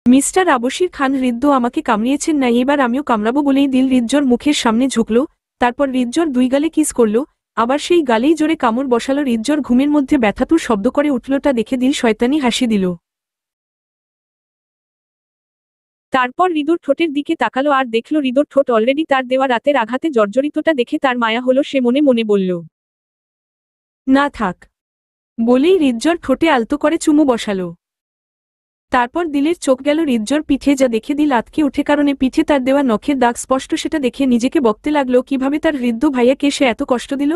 মিস্টার আবশির খান, রিদ্দ আমাকে কামড়িয়েছেন না, এবার আমিও কামড়াবো বলেই দিল রিজ্জর মুখের সামনে ঝুঁকল। তারপর রিজ্জর দুই গালে কিস করল, আবার সেই গালেই জোরে কামড় বসালো। রিজ্জর ঘুমের মধ্যে ব্যথাতুর শব্দ করে উঠলটা দেখে দিল শয়তানি হাসি দিল। তারপর হৃদুর ঠোঁটের দিকে তাকালো আর দেখল হৃদুর ঠোঁট অলরেডি তার দেওয়া রাতের আঘাতে জর্জরিতটা দেখে তার মায়া হলো। সে মনে মনে বলল, না থাক, বলেই রিজ্জর ঠোঁটে আলতো করে চুমু বসালো। তারপর দিলের চোখ গেল রিজ্জর পিঠে, যা দেখে দিল আতকে উঠে, কারণে পিঠে তার দেওয়া নখের দাগ স্পষ্ট। সেটা দেখে নিজেকে বকতে লাগলো, কিভাবে তার হৃদ্য ভাইয়াকে সে এত কষ্ট দিল।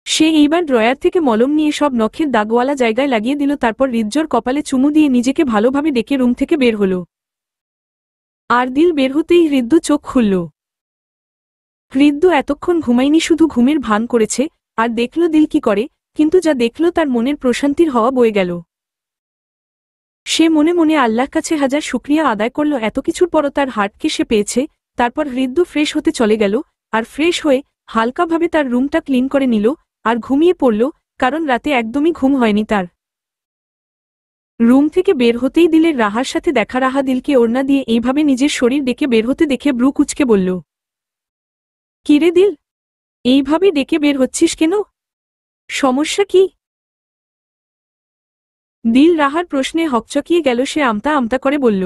সে এইবার ড্রয়ার থেকে মলম নিয়ে সব নখের দাগওয়ালা জায়গায় লাগিয়ে দিল, তারপর রিজ্জর কপালে চুমু দিয়ে নিজেকে ভালোভাবে ডেকে রুম থেকে বের হল। আর দিল বের হতেই হৃদ্য চোখ খুলল। হৃদ্য এতক্ষণ ঘুমায়নি, শুধু ঘুমের ভান করেছে। আর দেখল দিল কি করে, কিন্তু যা দেখল তার মনের প্রশান্তির হাওয়া বয়ে গেল। সে মনে মনে আল্লাহর কাছে হাজার শুকরিয়া আদায় করল, এত কিছুর পরও তার হার্টকে সে পেয়েছে। তারপর হৃদ্য ফ্রেশ হতে চলে গেল, আর ফ্রেশ হয়ে হালকাভাবে তার রুমটা ক্লিন করে নিল আর ঘুমিয়ে পড়ল, কারণ রাতে একদমই ঘুম হয়নি তার। রুম থেকে বের হতেই দিলের রাহার সাথে দেখা। রাহা দিলকে ওড়না দিয়ে এইভাবে নিজের শরীর ডেকে বের হতে দেখে ব্রু কুচকে বলল, কিরে দিল, এইভাবে ডেকে বের হচ্ছিস কেন, সমস্যা কি? দিল রাহার প্রশ্নে হকচকিয়ে গেল। সে আমতা আমতা করে বলল,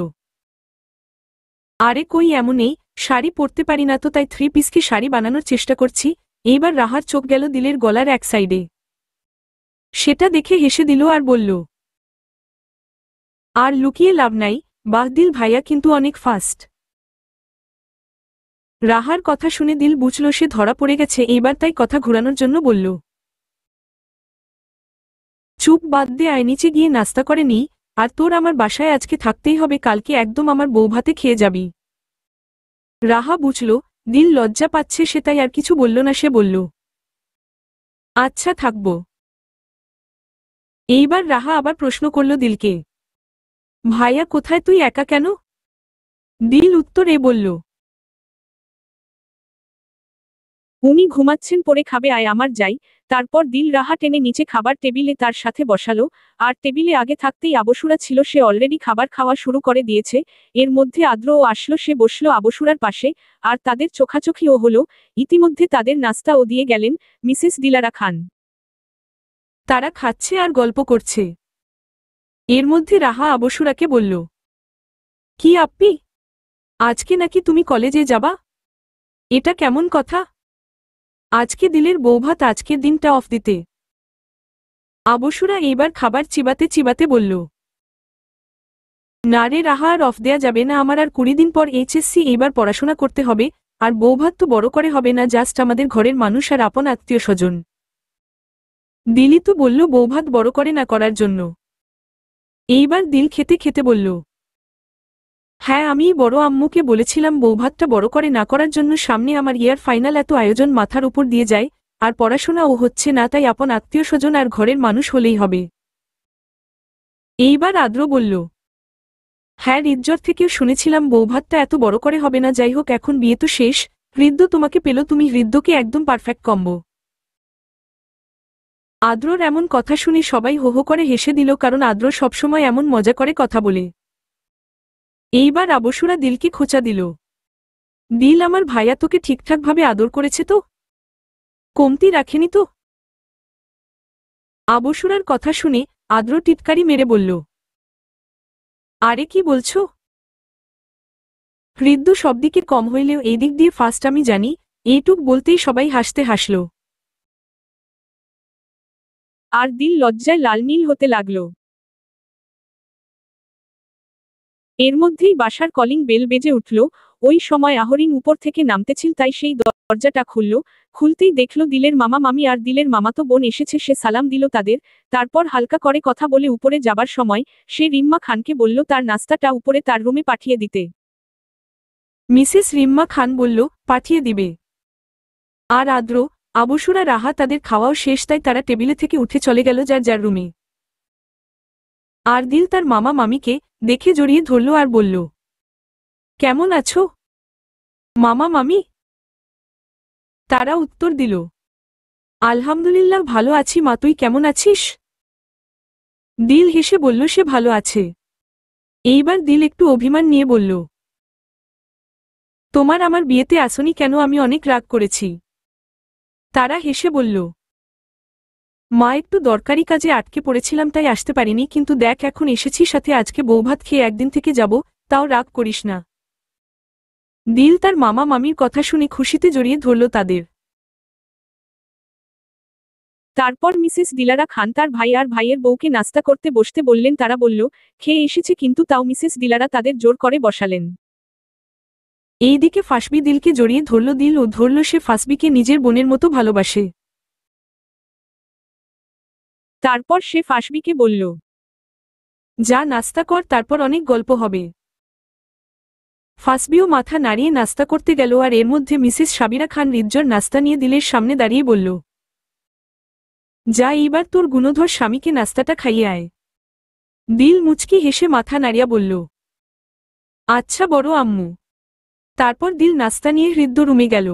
আরে কই এমনই, শাড়ি পরতে পারি না তো, তাই 3 পিসকে শাড়ি বানানোর চেষ্টা করছি। এইবার রাহার চোখ গেল দিলের গলার এক সাইডে। সেটা দেখে হেসে দিল আর বলল, আর লুকিয়ে লাভ নাই, বাহ দিল ভাইয়া কিন্তু অনেক ফাস্ট। রাহার কথা শুনে দিল বুঝল সে ধরা পড়ে গেছে, এইবার তাই কথা ঘুরানোর জন্য বলল, চুপ বাদ দে, আয় নিচে গিয়ে নাস্তা করে নি। আর তোর আমার বাসায় আজকে থাকতেই হবে, কালকে একদম আমার বউ ভাতে খেয়ে যাবি। রাহা বুঝল দিল লজ্জা পাচ্ছে, সে তাই আর কিছু বলল না। সে বলল, আচ্ছা থাকব। এইবার রাহা আবার প্রশ্ন করল দিলকে, ভাইয়া কোথায়, তুই একা কেন? দিল উত্তরে বলল, উনি ঘুমাচ্ছেন, পরে খাবে, আয় আমার যাই। তারপর দিল রাহা টেনে নিচে খাবার টেবিলে তার সাথে বসালো। আর টেবিলে আগে থাকতেই আবসুরা ছিল, সে অলরেডি খাবার খাওয়া শুরু করে দিয়েছে। এর মধ্যে আদ্রও আসলো, সে বসল আবসুরার পাশে। আর তাদের চোখাচোখিও হলো। ইতিমধ্যে তাদের নাস্তাও দিয়ে গেলেন মিসেস দিলারা খান। তারা খাচ্ছে আর গল্প করছে। এর মধ্যে রাহা আবসুরাকে বলল, কি আপ্পি, আজকে নাকি তুমি কলেজে যাবা? এটা কেমন কথা? আজকে দিলের বৌভাত, আজকের দিনটা অফ দিতে। আবসুরা এইবার খাবার চিবাতে চিবাতে বলল, না রে রাহা, আর অফ দেয়া যাবে না, আমার আর 20 দিন পর এইচএসসি, এইবার পড়াশোনা করতে হবে। আর বৌভাত তো বড় করে হবে না, জাস্ট আমাদের ঘরের মানুষ আর আপন আত্মীয় স্বজন। দিলি তো বলল বৌভাত বড় করে না করার জন্য। এইবার দিল খেতে খেতে বলল, হ্যাঁ আমি বড় আম্মুকে বলেছিলাম বৌভাতটা বড় করে না করার জন্য, সামনে আমার ইয়ার ফাইনাল, এত আয়োজন মাথার উপর দিয়ে যায়, আর পড়াশোনাও হচ্ছে না, তাই আপন আত্মীয় স্বজন আর ঘরের মানুষ হলেই হবে। এইবার আদ্র বলল, হ্যাঁ রিজ্জর থেকেও শুনেছিলাম বৌভাতটা এত বড় করে হবে না, যাই হোক এখন বিয়ে তো শেষ, হৃদ্য তোমাকে পেল, তুমি হৃদ্যকে একদম পারফেক্ট কম্বো। আদ্রর এমন কথা শুনে সবাই হো হো করে হেসে দিল, কারণ আদ্র সবসময় এমন মজা করে কথা বলে। এইবার আবসুরা দিলকে খোঁচা দিল, দিল আমার ভাইয়া তোকে ঠিকঠাকভাবে আদর করেছে তো, কমতি রাখেনি তো? আবসুরার কথা শুনে আদ্র টিটকারি মেরে বলল, আরে কি বলছো? হৃদ্য সবদিকে কম হইলেও এই দিক দিয়ে ফার্স্ট আমি জানি। এইটুক বলতেই সবাই হাসতে হাসল। আর দিল লজ্জায় লাল নীল হতে লাগল। এর মধ্যেই বাসার কলিং বেল বেজে উঠল। ওই সময় আহরিন উপর থেকে নামতেছিল, তাই সেই দরজাটা খুলতেই দেখল দিলের মামা মামি আর দিলের মামাতো বোন এসেছে। সে সালাম দিল তাদের, তারপর হালকা করে কথা বলে উপরে যাবার সময় সে রিম্মা খানকে বলল তার নাস্তাটা উপরে তার রুমে পাঠিয়ে দিতে। মিসেস রিম্মা খান বলল, পাঠিয়ে দিবে। আর আদ্র, আবসুরা রাহা তাদের খাওয়াও শেষ, তাই তারা টেবিলে থেকে উঠে চলে গেল যার যার রুমে। আর দিল তার মামা মামিকে দেখে জড়িয়ে ধরল আর বলল, কেমন আছো মামা মামি? তারা উত্তর দিল, আলহামদুলিল্লাহ ভালো আছি মা, তুই কেমন আছিস? দিল হেসে বলল সে ভালো আছে। এইবার দিল একটু অভিমান নিয়ে বলল, তোমার আমার বিয়েতে আসনি কেন? আমি অনেক রাগ করেছি। তারা হেসে বলল, মা একটু দরকারি কাজে আটকে পড়েছিলাম তাই আসতে পারিনি, কিন্তু দেখ এখন এসেছি, সাথে আজকে বৌভাত খেয়ে একদিন থেকে যাব, তাও রাগ করিস না। দিল তার মামা মামির কথা শুনে খুশিতে জড়িয়ে ধরল তাদের। তারপর মিসেস দিলারা খান তার ভাই আর ভাইয়ের বউকে নাস্তা করতে বসতে বললেন। তারা বলল, খেয়ে এসেছে, কিন্তু তাও মিসেস দিলারা তাদের জোর করে বসালেন। এইদিকে ফাসবি দিলকে জড়িয়ে ধরল। দিল ও ধরল সে ফাসবিকে নিজের বোনের মতো ভালোবাসে। তারপর সে ফাসবিকে বলল, যা নাস্তা কর, তারপর অনেক গল্প হবে। ফাসবিও মাথা নাড়িয়ে নাস্তা করতে গেল। আর এর মধ্যে মিসেস সাবিরা খান রিজ্জর নাস্তা নিয়ে দিলের সামনে দাঁড়িয়ে বলল, যা এইবার তোর গুণধর স্বামীকে নাস্তাটা খাইয়ে আয়। দিল মুচকি হেসে মাথা নাড়িয়া বলল, আচ্ছা বড় আম্মু। তারপর দিল নাস্তা নিয়ে হৃদ্য রুমে গেল।